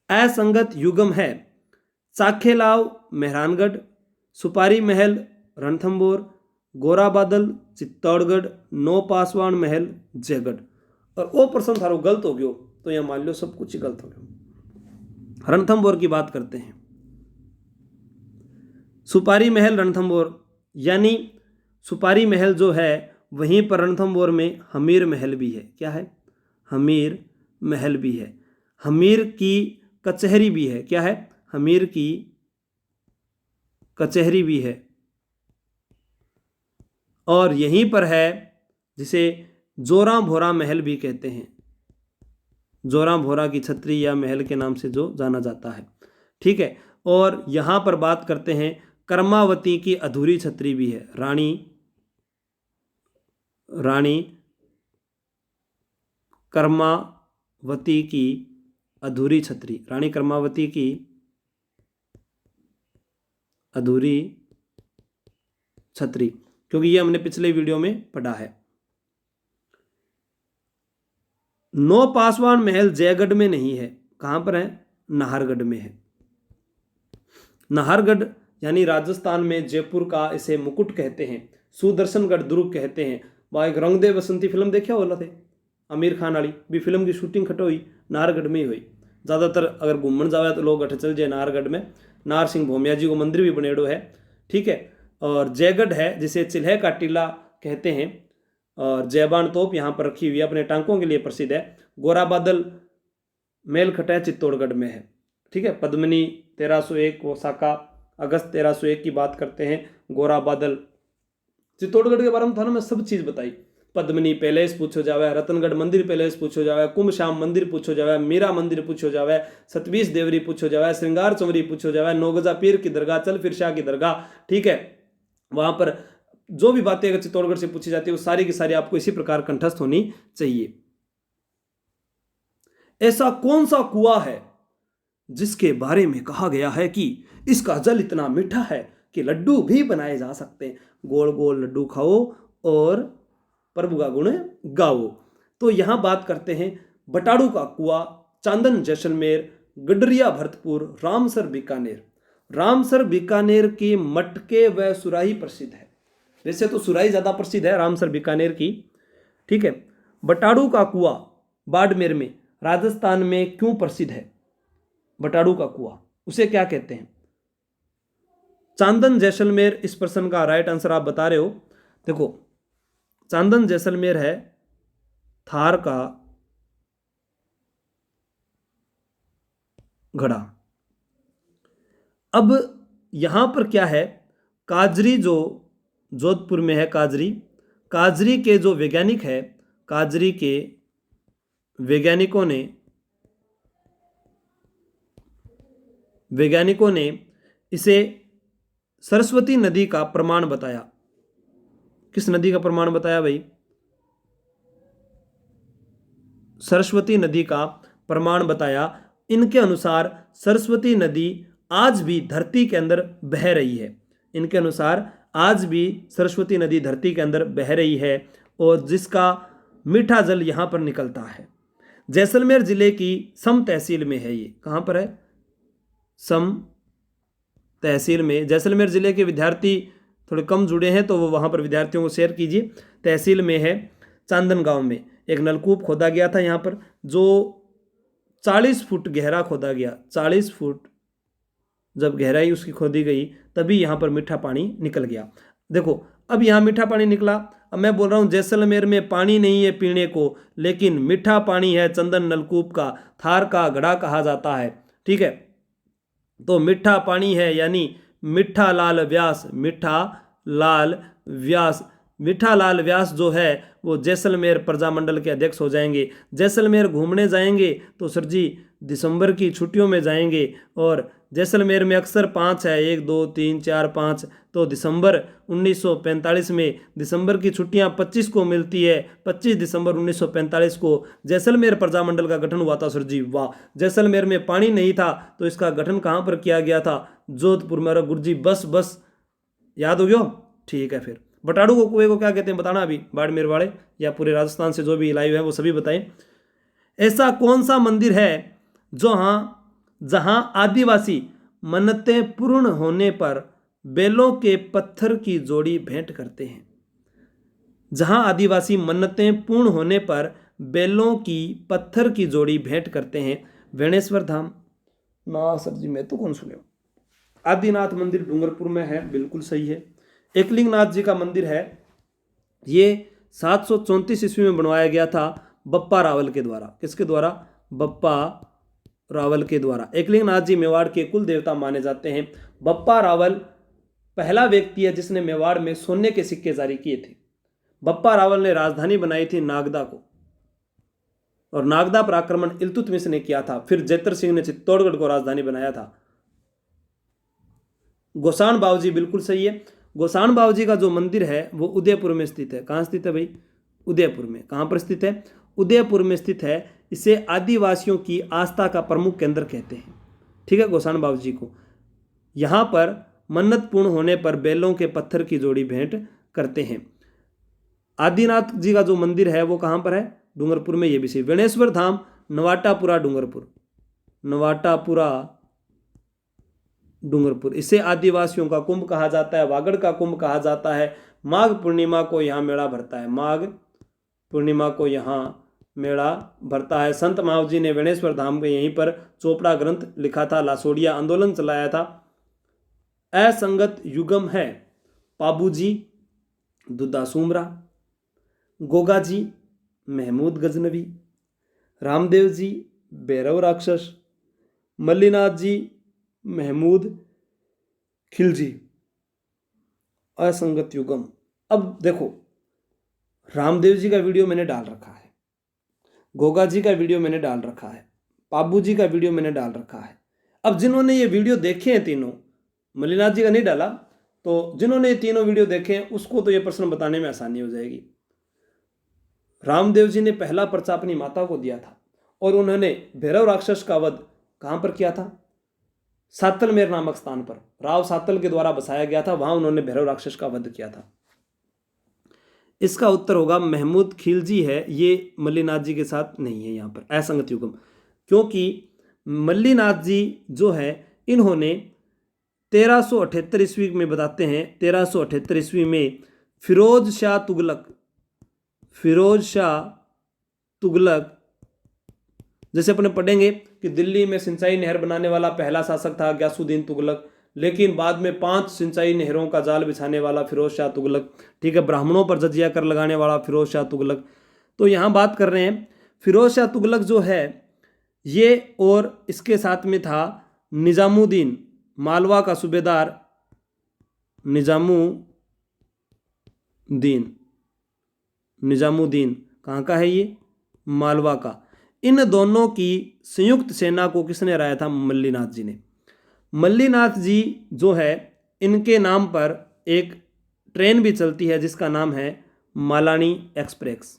असंगत युगम है चाखेलाव मेहरानगढ़, सुपारी महल रणथंभौर, गोरा बादल चित्तौड़गढ़, नो पासवान महल जयगढ़। और वो प्रश्न थारो गलत हो गयो तो यह मान लो सब कुछ ही गलत हो गया। रणथंभौर की बात करते हैं। सुपारी महल रणथंभौर, यानी सुपारी महल जो है वहीं पर रणथंभौर में हमीर महल भी है। क्या है? हमीर महल भी है। हमीर की कचहरी भी है। क्या है? हमीर की कचहरी भी है। और यहीं पर है जिसे जोरा भोरा महल भी कहते हैं। जोरा भोरा की छतरी या महल के नाम से जो जाना जाता है। ठीक है, और यहां पर बात करते हैं कर्मावती की अधूरी छतरी भी है। रानी कर्मावती की अधूरी छतरी, रानी कर्मावती की अधूरी छतरी, क्योंकि ये हमने पिछले वीडियो में पढ़ा है। नो पासवान महल जयगढ़ में नहीं है। कहां पर है? नाहरगढ़ में है। नाहरगढ़ यानी राजस्थान में जयपुर का इसे मुकुट कहते हैं। सुदर्शनगढ़ दुर्ग कहते हैं। वहाँ एक रंग दे बसंती फिल्म देखा होला थे, आमिर खान वाली भी फिल्म की शूटिंग खटो हुई नाहरगढ़ में ही हुई। ज़्यादातर अगर घूमन जावे तो लोग अठ चल जाए नाहरगढ़ में। नार सिंह भोमिया जी को मंदिर भी बनेड़ो है। ठीक है, और जयगढ़ है जिसे चिल्हे का टीला कहते हैं। और जयबान तोप यहाँ पर रखी हुई है, अपने टांकों के लिए प्रसिद्ध है। गोरा बादल मेल खटा चित्तौड़गढ़ में है। ठीक है, पद्मिनी 1301 ओसाका अगस्त 1301 की बात करते हैं। गोरा बादल चित्तौड़गढ़ के बारे में था ना मैं सब चीज़ बताई। पद्मिनी पैलेस पूछो जावे, रतनगढ़ मंदिर पैलेस पूछो जावे, कुंभ श्याम मंदिर पूछो जावे, मीरा मंदिर पूछो जावे, सतबीस देवरी पूछो जावे, श्रृंगार चंवरी पूछो जावे, नौगजा पीर की दरगाह, चल फिर शाह की दरगाह। ठीक है, वहां पर जो भी बातें अगर चित्तौड़गढ़ से पूछी जाती है वो सारी की सारी आपको इसी प्रकार कंठस्थ होनी चाहिए। ऐसा कौन सा कुआं है जिसके बारे में कहा गया है कि इसका जल इतना मीठा है कि लड्डू भी बनाए जा सकते हैं? गोल गोल लड्डू खाओ और प्रभु का गुण गाओ। तो यहां बात करते हैं बटाड़ू का कुआं, चांदन जैसलमेर, गडरिया भरतपुर, रामसर बीकानेर। रामसर बीकानेर की मटके व सुराही प्रसिद्ध है। वैसे तो सुराही ज्यादा प्रसिद्ध है रामसर बीकानेर की। ठीक है, बटाड़ू का कुआं बाड़मेर में राजस्थान में क्यों प्रसिद्ध है? बटाड़ू का कुआं उसे क्या कहते हैं? चांदन जैसलमेर इस प्रश्न का राइट आंसर आप बता रहे हो। देखो, चांदन जैसलमेर है थार का घड़ा। अब यहां पर क्या है, काजरी जो जोधपुर में है, काजरी के जो वैज्ञानिक है, काजरी के वैज्ञानिकों ने इसे सरस्वती नदी का प्रमाण बताया। किस नदी का प्रमाण बताया भाई? सरस्वती नदी का प्रमाण बताया। इनके अनुसार सरस्वती नदी आज भी धरती के अंदर बह रही है। इनके अनुसार आज भी सरस्वती नदी धरती के अंदर बह रही है और जिसका मीठा जल यहाँ पर निकलता है। जैसलमेर जिले की सम तहसील में है। ये कहाँ पर है? सम तहसील में। जैसलमेर जिले के विद्यार्थी थोड़े कम जुड़े हैं तो वो वहाँ पर विद्यार्थियों को शेयर कीजिए। तहसील में है, चांदन गांव में एक नलकूप खोदा गया था यहाँ पर, जो 40 फुट गहरा खोदा गया। 40 फुट जब गहराई उसकी खोदी गई तभी यहाँ पर मीठा पानी निकल गया। देखो, अब यहाँ मीठा पानी निकला। अब मैं बोल रहा हूँ जैसलमेर में पानी नहीं है पीने को, लेकिन मीठा पानी है चंदन नलकूप का, थार का घड़ा कहा जाता है। ठीक है, तो मीठा पानी है, यानी मीठा लाल व्यास, मीठा लाल व्यास विठालाल व्यास जो है वो जैसलमेर प्रजामंडल के अध्यक्ष हो जाएंगे। जैसलमेर घूमने जाएंगे तो सर जी दिसंबर की छुट्टियों में जाएंगे, और जैसलमेर में अक्सर 5 है, 1 2 3 4 5, तो दिसंबर 1945 में दिसंबर की छुट्टियां 25 को मिलती है। 25 दिसंबर 1945 को जैसलमेर प्रजामंडल का गठन हुआ था सर जी। वाह, जैसलमेर में पानी नहीं था तो इसका गठन कहाँ पर किया गया था? जोधपुर में। अरे गुरुजी बस याद हो गया? ठीक है, फिर बटाड़ू को कुएं को क्या कहते हैं बताना अभी, बाड़मेर वाले या पूरे राजस्थान से जो भी लाइव है वो सभी बताएं। ऐसा कौन सा मंदिर है जहां आदिवासी मन्नतें पूर्ण होने पर बेलों के पत्थर की जोड़ी भेंट करते हैं? जहां आदिवासी मन्नतें पूर्ण होने पर बेलों की पत्थर की जोड़ी भेंट करते हैं? वेणेश्वर धाम ना सर जी, मैं तो कौन सुने। आदिनाथ मंदिर डूंगरपुर में है, बिल्कुल सही है। एकलिंगनाथ जी का मंदिर है, ये 734 ईस्वी में बनवाया गया था बप्पा रावल के द्वारा। किसके द्वारा? बप्पा रावल के द्वारा। एकलिंगनाथ जी मेवाड़ के कुल देवता माने जाते हैं। बप्पा रावल पहला व्यक्ति है जिसने मेवाड़ में सोने के सिक्के जारी किए थे। बप्पा रावल ने राजधानी बनाई थी नागदा को, और नागदा पर आक्रमण इल्तुतमिश ने किया था। फिर जैतर सिंह ने चित्तौड़गढ़ को राजधानी बनाया था। गोसाण बावजी बिल्कुल सही है। गोसाण बावजी का जो मंदिर है वो उदयपुर में स्थित है। कहाँ स्थित है भाई? उदयपुर में। कहाँ पर स्थित है? उदयपुर में स्थित है। इसे आदिवासियों की आस्था का प्रमुख केंद्र कहते हैं। ठीक है, गोसाण बावजी को। यहाँ पर मन्नत पूर्ण होने पर बेलों के पत्थर की जोड़ी भेंट करते हैं। आदिनाथ जी का जो मंदिर है वो कहाँ पर है? डूंगरपुर में, ये भी सही। वेणेश्वर धाम नवाटापुरा डूंगरपुर, नवाटापुरा डूंगरपुर। इसे आदिवासियों का कुंभ कहा जाता है, वागड़ का कुंभ कहा जाता है। माघ पूर्णिमा को यहाँ मेला भरता है, माघ पूर्णिमा को यहाँ मेला भरता है। संत महावजी ने वेणेश्वर धाम में यहीं पर चोपड़ा ग्रंथ लिखा था, लासोड़िया आंदोलन चलाया था। असंगत युगम है पाबूजी दुद्दा सुमरा, गोगा जी महमूद गजनवी, रामदेव जी भैरव राक्षस, मल्लीनाथ जी महमूद खिलजी। असंगत युगम। अब देखो, रामदेव जी का वीडियो मैंने डाल रखा है, गोगा जी का वीडियो मैंने डाल रखा है, पाबू जी का वीडियो मैंने डाल रखा है। अब जिन्होंने ये वीडियो देखे हैं तीनों, मल्लीनाथ जी का नहीं डाला, तो जिन्होंने ये तीनों वीडियो देखे हैं उसको तो ये प्रश्न बताने में आसानी हो जाएगी। रामदेव जी ने पहला पर्चा अपनी माता को दिया था, और उन्होंने भैरव राक्षस का वध कहां पर किया था? सातलमेर नामक स्थान पर, राव सातल के द्वारा बसाया गया था, वहां उन्होंने भैरव राक्षस का वध किया था। इसका उत्तर होगा महमूद खिलजी है, ये मल्लीनाथ जी के साथ नहीं है यहाँ पर। असंगत युगम, क्योंकि मल्लीनाथ जी जो है इन्होंने 1378 ईस्वी में बताते हैं, 1378 ईस्वी में फिरोज शाह तुगलक, जैसे अपने पढ़ेंगे कि दिल्ली में सिंचाई नहर बनाने वाला पहला शासक था ग्यासुद्दीन तुगलक, लेकिन बाद में 5 सिंचाई नहरों का जाल बिछाने वाला फिरोज शाह तुगलक। ठीक है, ब्राह्मणों पर जजिया कर लगाने वाला फिरोज शाह तुगलक। तो यहाँ बात कर रहे हैं फिरोज शाह तुगलक जो है ये, और इसके साथ में था निजामुद्दीन, मालवा का सूबेदार निजामुद्दीन कहाँ का है ये? मालवा का। इन दोनों की संयुक्त सेना को किसने हराया था? मल्लीनाथ जी ने। मल्लीनाथ जी जो है इनके नाम पर एक ट्रेन भी चलती है जिसका नाम है मालानी एक्सप्रेस।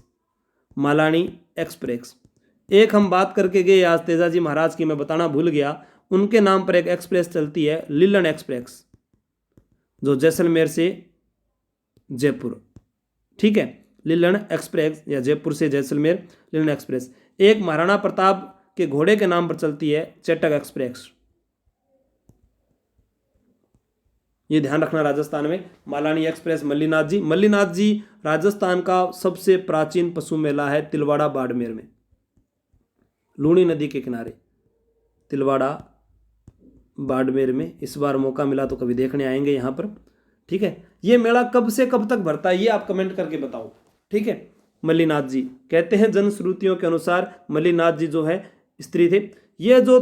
मालानी एक्सप्रेस। एक हम बात करके गए आज तेजाजी महाराज की, मैं बताना भूल गया, उनके नाम पर एक एक्सप्रेस चलती है लीलन एक्सप्रेस, जो जैसलमेर से जयपुर। ठीक है, लीलन एक्सप्रेस या जयपुर से जैसलमेर लीलन एक्सप्रेस। एक महाराणा प्रताप के घोड़े के नाम पर चलती है चेटक एक्सप्रेस। ये ध्यान रखना राजस्थान में। मालानी एक्सप्रेस मल्लीनाथ जी राजस्थान का सबसे प्राचीन पशु मेला है तिलवाड़ा बाड़मेर में, लूणी नदी के किनारे, तिलवाड़ा बाड़मेर में। इस बार मौका मिला तो कभी देखने आएंगे यहाँ पर। ठीक है, ये मेला कब से कब तक भरता है ये आप कमेंट करके बताओ। ठीक है, मल्लीनाथ जी कहते हैं जनश्रुतियों के अनुसार मल्लीनाथ जी जो है स्त्री थे। ये जो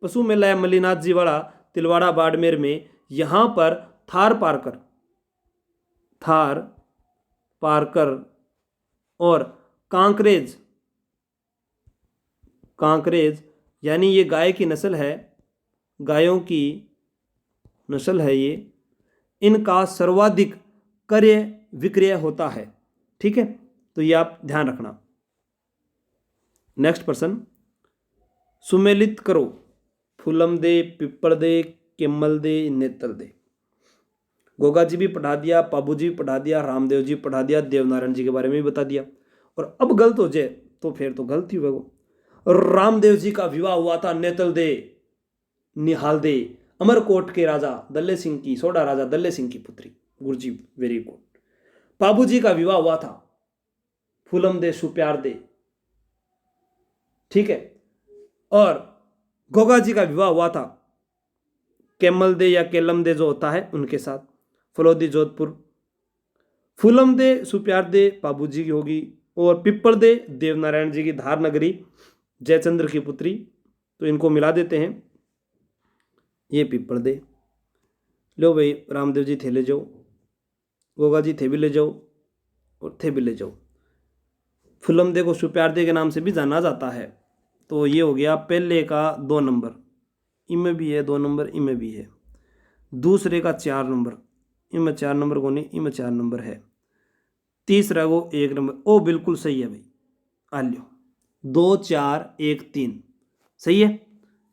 पशु मेला है मल्लीनाथ जी वाला तिलवाड़ा बाड़मेर में, यहाँ पर थार पारकर और कांकरेज, कांकरेज यानी ये गाय की नस्ल है, गायों की नस्ल है ये, इनका सर्वाधिक क्रय विक्रय होता है। ठीक है, तो ये आप ध्यान रखना। नेक्स्ट प्रश्न, सुमेलित करो फूलम दे, पिप्पल दे, केमल दे, नेतल दे। गोगा जी भी पढ़ा दिया, पाबू जी भी पढ़ा दिया, रामदेव जी पढ़ा दिया, देवनारायण जी के बारे में भी बता दिया। और अब गलत हो जाए तो फिर तो गलत ही हुआ वो। रामदेव जी का विवाह हुआ था नेतल दे, निहाल दे, अमरकोट के राजा दल्ले सिंह की, सोडा राजा दल्ले सिंह की पुत्री। गुरुजी वेरी गुड। पाबू जी का विवाह हुआ था फूलम दे, सुप्यार दे। ठीक है, और गोगा जी का विवाह हुआ था केमल दे या केलम दे जो होता है उनके साथ, फलोदी जोधपुर। फूलम दे, सुप्यार दे पाबू जी की होगी, और पिप्पल दे देवनारायण जी की, धार नगरी जयचंद्र की पुत्री। तो इनको मिला देते हैं, ये पिप्पल दे। लो भाई, रामदेव जी थे ले जाओ, गोगा जी थे भी ले जाओ, और थे भी ले जाओ। फूलम दे को सुप्यार दे के नाम से भी जाना जाता है। तो ये हो गया पहले का 2 नंबर, इनमें भी है 2 नंबर, इनमें भी है। दूसरे का 4 नंबर, इनमें 4 नंबर को नहीं, इनमें 4 नंबर है। तीसरा को 1 नंबर। ओ बिल्कुल सही है भाई, आ लो 2 4 1 3 सही है।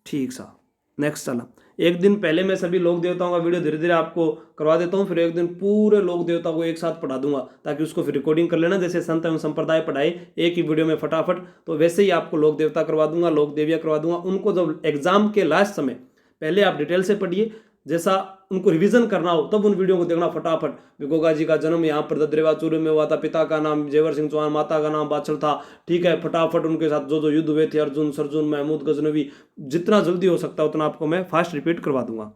ठीक सा, नेक्स्ट चला। एक दिन पहले मैं सभी लोक देवताओं का वीडियो धीरे धीरे आपको करवा देता हूँ, फिर एक दिन पूरे लोक देवताओं को एक साथ पढ़ा दूंगा, ताकि उसको फिर रिकॉर्डिंग कर लेना, जैसे संत एवं संप्रदाय पढ़ाए एक ही वीडियो में फटाफट। तो वैसे ही आपको लोक देवता करवा दूंगा, लोक देविया करवा दूंगा। उनको जब एग्जाम के लास्ट समय पहले आप डिटेल से पढ़िए, जैसा उनको रिवीजन करना हो तब उन वीडियो को देखना फटाफट। गोगा जी का जन्म यहाँ पर ददरेवा चूरू में हुआ था, पिता का नाम जेवर सिंह चौहान, माता का नाम बाछड़ था। ठीक है, फटाफट उनके साथ जो जो युद्ध हुए थे, अर्जुन, सरजुन, महमूद गजनवी, जितना जल्दी हो सकता है उतना आपको मैं फास्ट रिपीट करवा दूंगा।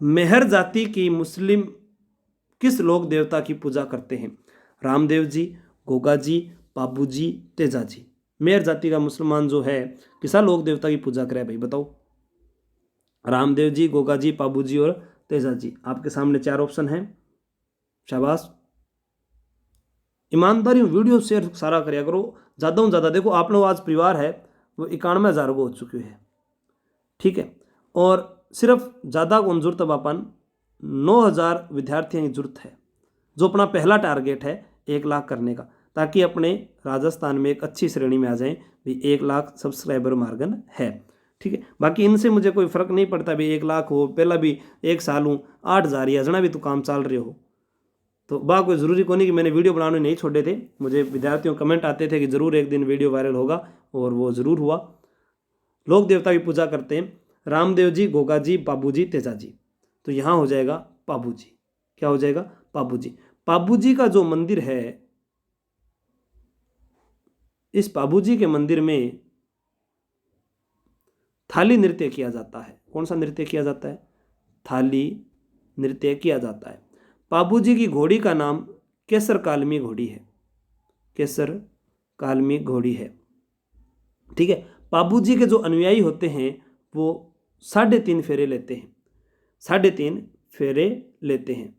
मेहर जाति की मुस्लिम किस लोक देवता की पूजा करते हैं? रामदेव जी, गोगा जी, पाबू जी, तेजा जी। मेहर जाति का मुसलमान जो है किसा लोक देवता की पूजा करे भाई बताओ? रामदेव जी, गोगा जी, पाबू जी और तेजा जी। आपके सामने 4 ऑप्शन हैं, शाबाश। ईमानदारी वीडियो शेयर सारा करया करो, ज़्यादा से ज़्यादा। देखो आप लोग आज परिवार है वो 91,000 को हो चुके हैं। ठीक है, और सिर्फ ज़्यादा कौन जरूरत है बापन, 9,000 विद्यार्थियों की जरूरत है, जो अपना पहला टारगेट है 1 लाख करने का, ताकि अपने राजस्थान में एक अच्छी श्रेणी में आ जाएं भी 1 लाख सब्सक्राइबर मार्गन है। ठीक है, बाकी इनसे मुझे कोई फर्क नहीं पड़ता भी 1 लाख हो, पहला भी 1 साल हूँ, 8,000 या जना भी तो काम चल रहे हो। तो बा कोई ज़रूरी को नहीं कि मैंने वीडियो बनाने नहीं छोड़े थे। मुझे विद्यार्थियों कमेंट आते थे कि ज़रूर एक दिन वीडियो वायरल होगा, और वो ज़रूर हुआ। लोक देवता की पूजा करते हैं रामदेव जी, गोगा जी, पाबू जी, तेजा जी। तो यहाँ हो जाएगा पाबू जी। क्या हो जाएगा? पाबू जी। पाबू जी का जो मंदिर है, इस पाबू जी के मंदिर में थाली नृत्य किया जाता है। कौन सा नृत्य किया जाता है? थाली नृत्य किया जाता है। पाबू जी की घोड़ी का नाम केसर कालमी घोड़ी है। केसर कालमी घोड़ी है। ठीक है, पाबू जी के जो अनुयायी होते हैं वो 3.5 फेरे लेते हैं, 3.5 फेरे लेते हैं।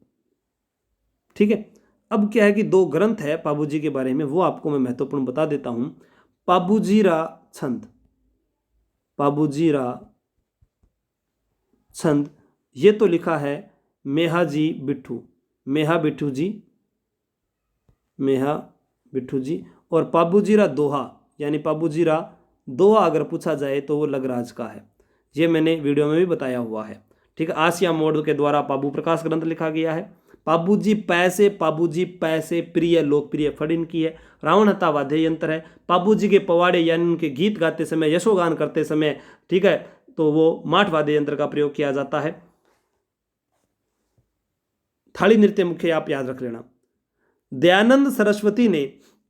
ठीक है, अब क्या है कि 2 ग्रंथ है पाबू जी के बारे में, वो आपको मैं महत्वपूर्ण बता देता हूं। पाबूजीरा छंद, पाबूजीरा छंद, ये तो लिखा है मेहा जी बिट्ठू, मेहा बिट्ठू जी, मेहा बिट्ठू जी। और पाबूजीरा दोहा, यानी पाबूजीरा दोहा अगर पूछा जाए तो वो लगराज का है। ये मैंने वीडियो में भी बताया हुआ है। ठीक है, आसिया मोड़ के द्वारा पाबू प्रकाश ग्रंथ लिखा गया है। पाबूजी पैसे, पाबूजी पैसे प्रिय लोकप्रिय फड़ इनकी है। रावण हत्ता वाद्य यंत्र है। पाबूजी के पवाड़े यानी उनके गीत गाते समय, यशोगान करते समय, ठीक है, तो वो माठ वाद्य यंत्र का प्रयोग किया जाता है। थाली नृत्य मुख्य आप याद रख लेना। दयानंद सरस्वती ने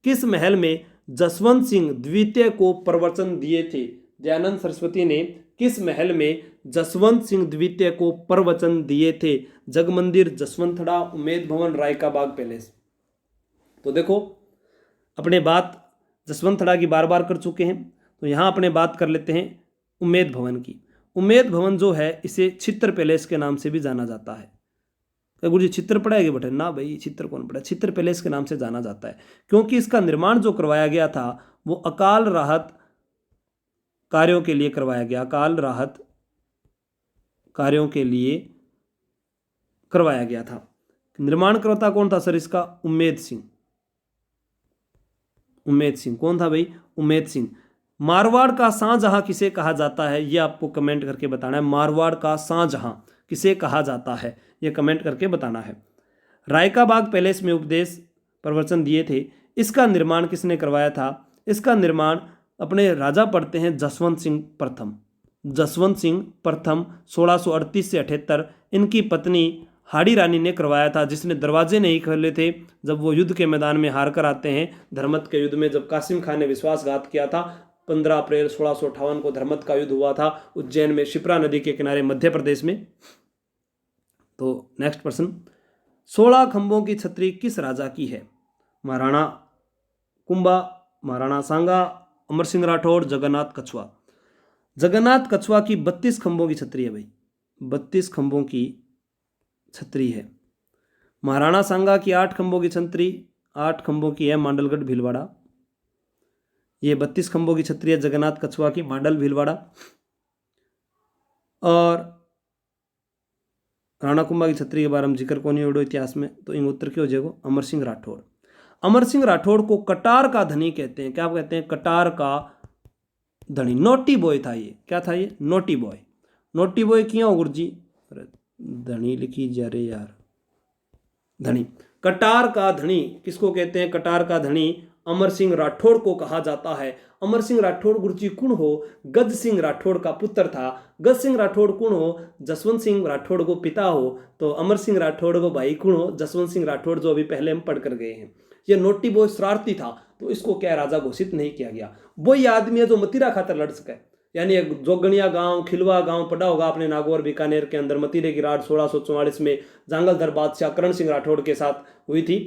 किस महल में जसवंत सिंह द्वितीय को प्रवचन दिए थे? दयानंद सरस्वती ने किस महल में जसवंत सिंह द्वितीय को प्रवचन दिए थे? जगमंदिर, जसवंतड़ा, उम्मेद भवन, राय का बाग पैलेस। तो देखो, अपने बात जसवंतड़ा की बार बार कर चुके हैं, तो यहाँ अपने बात कर लेते हैं उम्मेद भवन की। उम्मेद भवन जो है इसे छित्र पैलेस के नाम से भी जाना जाता है। गुरु जी चित्र पढ़ाएंगे बेटे? ना भाई, चित्र कौन पढ़ा? चित्र पैलेस के नाम से जाना जाता है, क्योंकि इसका निर्माण जो करवाया गया था वो अकाल राहत कार्यों के लिए करवाया गया, अकाल राहत कार्यों के लिए करवाया गया था। निर्माणकर्ता कौन था सर इसका? उम्मेद सिंह। उम्मेद सिंह कौन था भाई? उम्मेद सिंह। मारवाड़ का शाहजहां किसे कहा जाता है, ये आपको कमेंट करके बताना है। मारवाड़ का शाहजहां किसे कहा जाता है, ये कमेंट करके बताना है। राय का बाग पैलेस में उपदेश प्रवचन दिए थे, इसका निर्माण किसने करवाया था? इसका निर्माण अपने राजा पढ़ते हैं जसवंत सिंह प्रथम। जसवंत सिंह प्रथम 1638 से 78, इनकी पत्नी हाड़ी रानी ने करवाया था, जिसने दरवाजे नहीं खोले थे जब वो युद्ध के मैदान में हार कर आते हैं। धर्मत के युद्ध में जब कासिम खान ने विश्वासघात किया था, 15 अप्रैल 1658 को धर्मत का युद्ध हुआ था उज्जैन में, शिप्रा नदी के किनारे मध्य प्रदेश में। तो नेक्स्ट प्रश्न, 16 खंभों की छतरी किस राजा की है? महाराणा कुंभा, महाराणा सांगा, अमर सिंह राठौड़, जगन्नाथ कछुआ। जगन्नाथ कछुआ की 32 खंभों की छतरी है भाई, 32 खंभों की छतरी है। महाराणा सांगा की 8 खंभों की छतरी, 8 खंभों की है मांडलगढ़ भीलवाड़ा। ये 32 खंभों की छतरी है जगन्नाथ कछुआ की, मांडल भीलवाड़ा। और राणा कुंभा की छतरी के बारे में जिक्र को नहीं उड़ो इतिहास में, तो इन उत्तर क्यों हो जाएगा? अमर सिंह राठौड़। अमर सिंह राठौड़ को कटार का धनी कहते हैं। क्या कहते हैं? कटार का धनी। नोटी बॉय था ये। क्या था ये? Naughty boy. नोटी बॉय क्यों हो गुरु जी? धनी लिखी जा रहे यार, धनी। कटार का धनी किसको कहते हैं? कटार का धनी अमर सिंह राठौड़ को कहा जाता है। अमर सिंह राठौड़ गुरु जी कौन हो? गज सिंह राठौड़ का पुत्र था। गज सिंह राठौड़ कौन हो? जसवंत सिंह राठौड़ को पिता हो। तो अमर सिंह राठौड़ को भाई कौन हो? जसवंत सिंह राठौड़, जो अभी पहले हम पढ़ कर गए हैं। ये नोटी बॉय शरारती था, तो इसको क्या राजा घोषित नहीं किया गया। वही आदमी है जो मतीरा खातर लड़ सके, यानी जोगणिया गांव, खिलवा गांव पड़ा होगा आपने नागौर बीकानेर के अंदर। मतीरे की राठ 1644 में जांगलधर बादशाह करण सिंह राठौड़ के साथ हुई थी,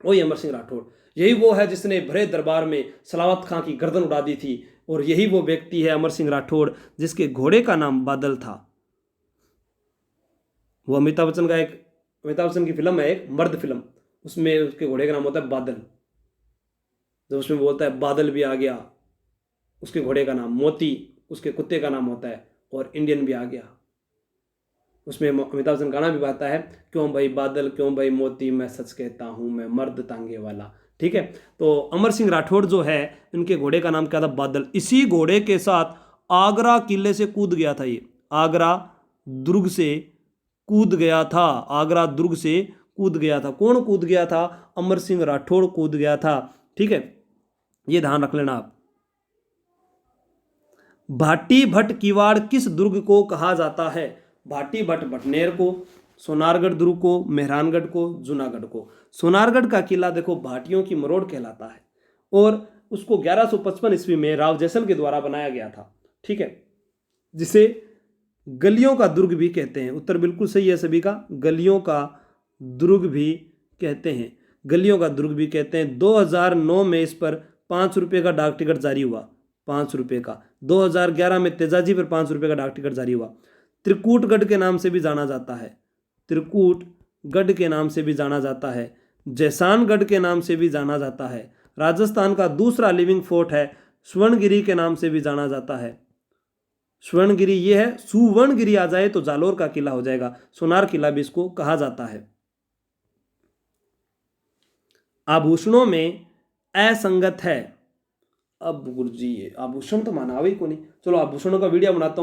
वही अमर सिंह राठौड़। यही वो है जिसने भरे दरबार में सलावत खां की गर्दन उड़ा दी थी, और यही वो व्यक्ति है अमर सिंह राठौड़ जिसके घोड़े का नाम बादल था। वो अमिताभ बच्चन का एक, अमिताभ बच्चन की फिल्म है एक मर्द फिल्म, उसमें उसके घोड़े का नाम होता है बादल। जब उसमें बोलता है बादल भी आ गया, उसके घोड़े का नाम मोती, उसके कुत्ते का नाम होता है, और इंडियन भी आ गया। उसमें अमिताभ बच्चन गाना भी गाता है, क्यों भाई बादल क्यों भाई मोती, मैं सच कहता हूं मैं मर्द तांगे वाला। ठीक है, तो अमर सिंह राठौड़ जो है, इनके घोड़े का नाम क्या था? बादल। इसी घोड़े के साथ आगरा किले से कूद गया था ये, आगरा दुर्ग से कूद गया था, आगरा दुर्ग से कूद गया था। कौन कूद गया था? अमर सिंह राठौड़ कूद गया था। ठीक है, ये ध्यान रख लेना आप। भाटी भट्ट किवाड़ किस दुर्ग को कहा जाता है? भाटी भट्ट भटनेर को, सोनारगढ़ दुर्ग को, मेहरानगढ़ को, जूनागढ़ को। सोनारगढ़ का किला देखो भाटियों की मरोड़ कहलाता है, और उसको 1155 ईस्वी में राव जैसल के द्वारा बनाया गया था। ठीक है, जिसे गलियों का दुर्ग भी कहते हैं। उत्तर बिल्कुल सही है सभी का, गलियों का दुर्ग भी कहते हैं, गलियों का दुर्ग भी कहते हैं। 2009 में इस पर 5 रुपये का डाक टिकट जारी हुआ, 5 रुपये का। 2011 में तेजाजी पर 5 रुपये का डाक टिकट जारी हुआ। त्रिकूटगढ़ के नाम से भी जाना जाता है, त्रिकूटगढ़ के नाम से भी जाना जाता है, जैसानगढ़ के नाम से भी जाना जाता है। राजस्थान का दूसरा लिविंग फोर्ट है, स्वर्णगिरी के नाम से भी जाना जाता है। स्वर्णगिरी ये है, सुवर्णगिरी आ जाए तो जालोर का किला हो जाएगा, सोनार किला भी इसको कहा जाता है। आभूषणों में असंगत है। अब गुरुजी ये आभूषण तो माना ही को नहीं, चलो आभूषणों का वीडियो बनाता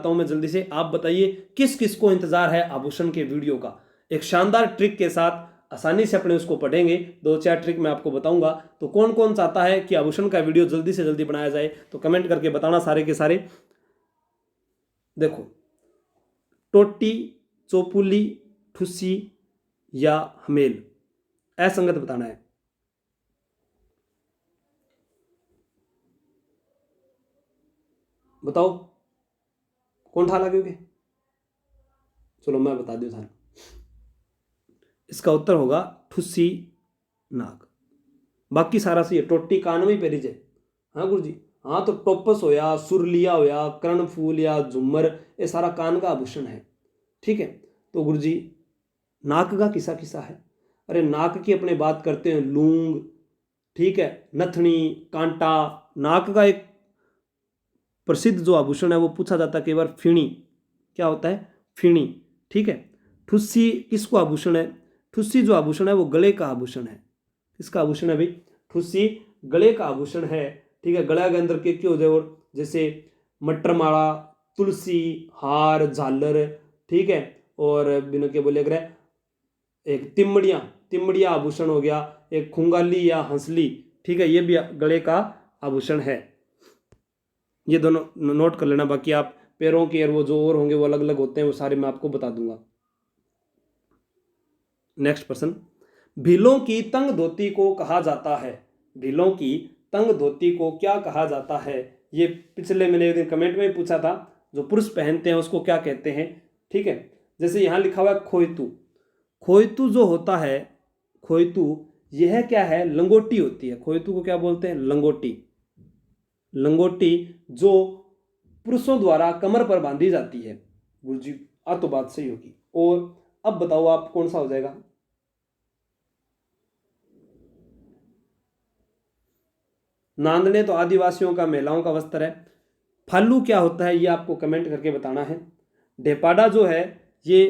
हूं मैं जल्दी से। आप बताइए किस किस को इंतजार है आभूषण के वीडियो का। एक शानदार ट्रिक के साथ आसानी से अपने उसको पढ़ेंगे, 2-4 ट्रिक मैं आपको बताऊंगा। तो कौन कौन चाहता है कि आभूषण का वीडियो जल्दी से जल्दी बनाया जाए, तो कमेंट करके बताना सारे के सारे। देखो, टोटी, चौपुली, ठुस्सी या हमेल, असंगत बताना है। बताओ कौन ठा लगोगे? चलो मैं बता दूं था, इसका उत्तर होगा ठुस्सी नाग। बाकी सारा सही है, टोटी कान में पहरी जाए। हाँ गुरु जी, हाँ तो टोपस होया, सुरलिया होया, कर्णफूल या झुमर, ये सारा कान का आभूषण है। ठीक है, तो गुरु जी नाक का किसा किसा है। अरे नाक की अपने बात करते हैं, लूंग, ठीक है, नथनी, कांटा। नाक का एक प्रसिद्ध जो आभूषण है वो पूछा जाता है कई बार, फीणी। क्या होता है? फीणी, ठीक है। ठुस्सी किसको आभूषण है? ठुस्सी जो आभूषण है वो गले का आभूषण है। किसका आभूषण है भाई? ठुस्सी गले का आभूषण है, ठीक है। गला के अंदर के क्यों हो, और जैसे मटर माला, तुलसी, हार, झालर, ठीक है। और बिना के बोले अगर एक तिमड़िया, तिमड़िया आभूषण हो गया, एक खुंगाली या हंसली, ठीक है, ये भी गले का आभूषण है। ये दोनों नोट कर लेना, बाकी आप पैरों के और वो जो और होंगे वो अलग अलग होते हैं, वो सारे मैं आपको बता दूंगा। नेक्स्ट प्रश्न, भीलों की तंग धोती को कहा जाता है? भीलों की तंग धोती को क्या कहा जाता है? ये पिछले मैंने एक दिन कमेंट में भी पूछा था, जो पुरुष पहनते हैं उसको क्या कहते हैं, ठीक है। जैसे यहाँ लिखा हुआ है खोयतू। खोयतू जो होता है, खोयतू, यह क्या है? लंगोटी होती है। खोयतू को क्या बोलते हैं? लंगोटी। लंगोटी जो पुरुषों द्वारा कमर पर बांधी जाती है। गुरुजी आ तो बात सही होगी। और अब बताओ आप कौन सा हो जाएगा? नांदने तो आदिवासियों का, महिलाओं का वस्त्र है। फालू क्या होता है ये आपको कमेंट करके बताना है। ढेपाडा जो है ये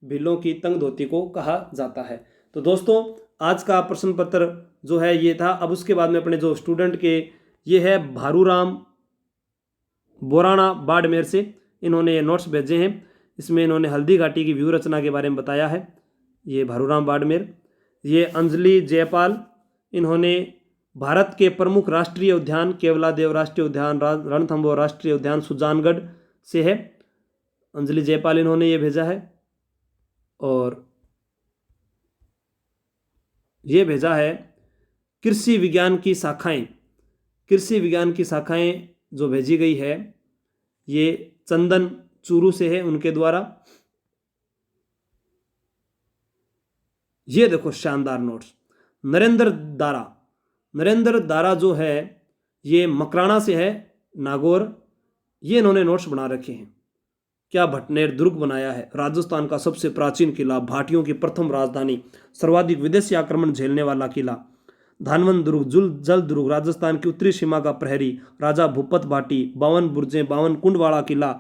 भीलों की तंग धोती को कहा जाता है। तो दोस्तों आज का प्रश्न पत्र जो है ये था। अब उसके बाद में अपने जो स्टूडेंट के, ये है भारूराम बोराना बाड़मेर से, इन्होंने ये नोट्स भेजे हैं। इसमें इन्होंने हल्दी घाटी की व्यू रचना के बारे में बताया है, ये भारूराम बाड़मेर। ये अंजलि जयपाल, इन्होंने भारत के प्रमुख राष्ट्रीय उद्यान केवलादेव राष्ट्रीय उद्यान, रणथंभौर राष्ट्रीय उद्यान सुजानगढ़ से है। अंजलि जयपाल इन्होंने ये भेजा है। और ये भेजा है कृषि विज्ञान की शाखाएं। कृषि विज्ञान की शाखाएं जो भेजी गई है ये चंदन चूरू से है, उनके द्वारा। ये देखो शानदार नोट्स, नरेंद्र दारा। नरेंद्र दारा जो है ये मकराना से है, नागौर। ये इन्होंने नोट्स बना रखे हैं। क्या भटनेर दुर्ग बनाया है, राजस्थान का सबसे प्राचीन किला, भाटियों की प्रथम राजधानी, सर्वाधिक विदेशी आक्रमण झेलने वाला किला, धानवन दुर्ग, जल दुर्ग, राजस्थान की उत्तरी सीमा का प्रहरी, राजा भूपत भाटी, 52 बुर्जें, 52 कुंड वाला किला,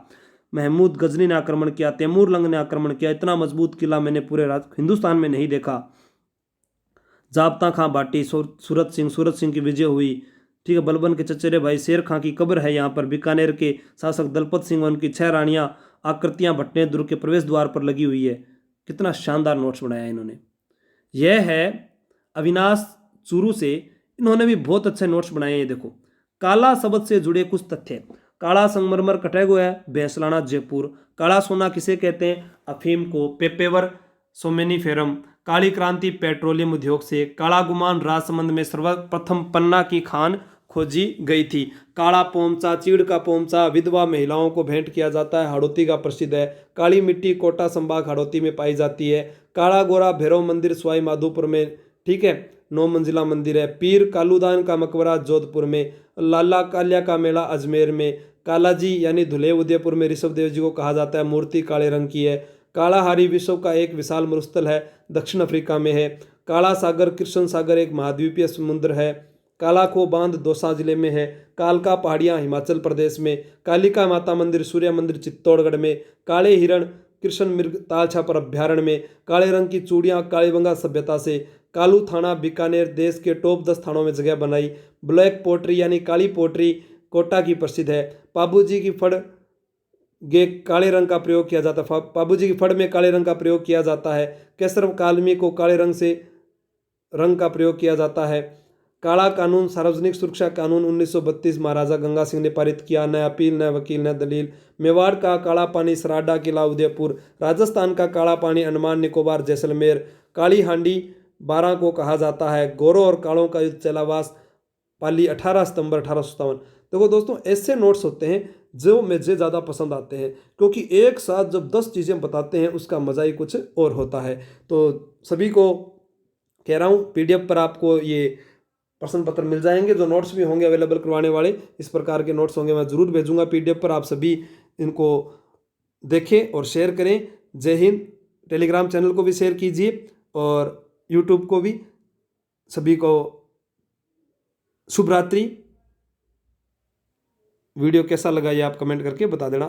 महमूद गजनी ने आक्रमण किया, तैमूर लंग ने आक्रमण किया, इतना मजबूत किला मैंने पूरे हिंदुस्तान में नहीं देखा, जाबता खां भाटी, सूरत सिंह की विजय हुई, ठीक है। बलबन के चचेरे भाई शेर खां की कब्र है यहाँ पर। बीकानेर के शासक दलपत सिंह और उनकी 6 रानियां आकृतियां भटनेर दुर्ग के प्रवेश द्वार पर लगी हुई है। कितना शानदार नोट्स बनाया इन्होंने। यह है अविनाश चूरू से, इन्होंने भी बहुत अच्छे नोट्स बनाए हैं। ये देखो, काला शब्द से जुड़े कुछ तथ्य। काला संगमरमर कटेगो है, भैंसलाना जयपुर। काला सोना किसे कहते हैं? अफीम को। पेपेवर सोमेनिफेरम। काली क्रांति पेट्रोलियम उद्योग से। काला गुमान राजसमंद में सर्वप्रथम पन्ना की खान खोजी गई थी। काला पोमचा, चीड़ का पोमचा विधवा महिलाओं को भेंट किया जाता है, हाड़ौती का प्रसिद्ध है। काली मिट्टी कोटा संभाग हाड़ौती में पाई जाती है। काला गोरा भैरव मंदिर सवाई माधोपुर में, ठीक है, 9 मंजिला मंदिर है। पीर कालूदान का मकबरा जोधपुर में। लाला कालिया का मेला अजमेर में। कालाजी यानी धुले उदयपुर में ऋषभ देव जी को कहा जाता है, मूर्ति काले रंग की है। कालाहारी विश्व का एक विशाल मरुस्थल है, दक्षिण अफ्रीका में है। काला सागर कृष्ण सागर एक महाद्वीपीय समुद्र है। कालाखो बांध दौसा जिले में है। कालका पहाड़ियाँ हिमाचल प्रदेश में। कालिका माता मंदिर सूर्य मंदिर चित्तौड़गढ़ में। काले हिरण कृष्ण मृग तालछापर अभ्यारण्य में। काले रंग की चूड़ियाँ कालीबंगा सभ्यता से। कालू थाना बीकानेर देश के टॉप 10 थानों में जगह बनाई। ब्लैक पोट्री यानी काली पोट्री कोटा की प्रसिद्ध है। पाबूजी की फड़ गे काले रंग का प्रयोग किया जाता है। पाबूजी की फड़ में काले रंग का प्रयोग किया जाता है। केसर कालमी को काले रंग से रंग का प्रयोग किया जाता है। काला कानून सार्वजनिक सुरक्षा कानून 1932 महाराजा गंगा सिंह ने पारित किया। न अपील न वकील न दलील। मेवाड़ का काला पानी सराडा किला उदयपुर। राजस्थान का काला पानी अंडमान निकोबार जैसलमेर। काली हांडी 12 को कहा जाता है। गोरों और कालों का युद्ध चलावास पाली 18 सितंबर 1857। देखो दोस्तों, ऐसे नोट्स होते हैं जो मुझे ज़्यादा पसंद आते हैं, क्योंकि एक साथ जब 10 चीज़ें बताते हैं उसका मज़ा ही कुछ और होता है। तो सभी को कह रहा हूँ PDF पर आपको ये प्रश्न पत्र मिल जाएंगे, जो नोट्स भी होंगे अवेलेबल करवाने वाले, इस प्रकार के नोट्स होंगे, मैं ज़रूर भेजूंगा PDF पर। आप सभी इनको देखें और शेयर करें। जय हिंद, टेलीग्राम चैनल को भी शेयर कीजिए और यूट्यूब को भी। सभी को शुभ रात्रि। वीडियो कैसा लगा ये आप कमेंट करके बता देना।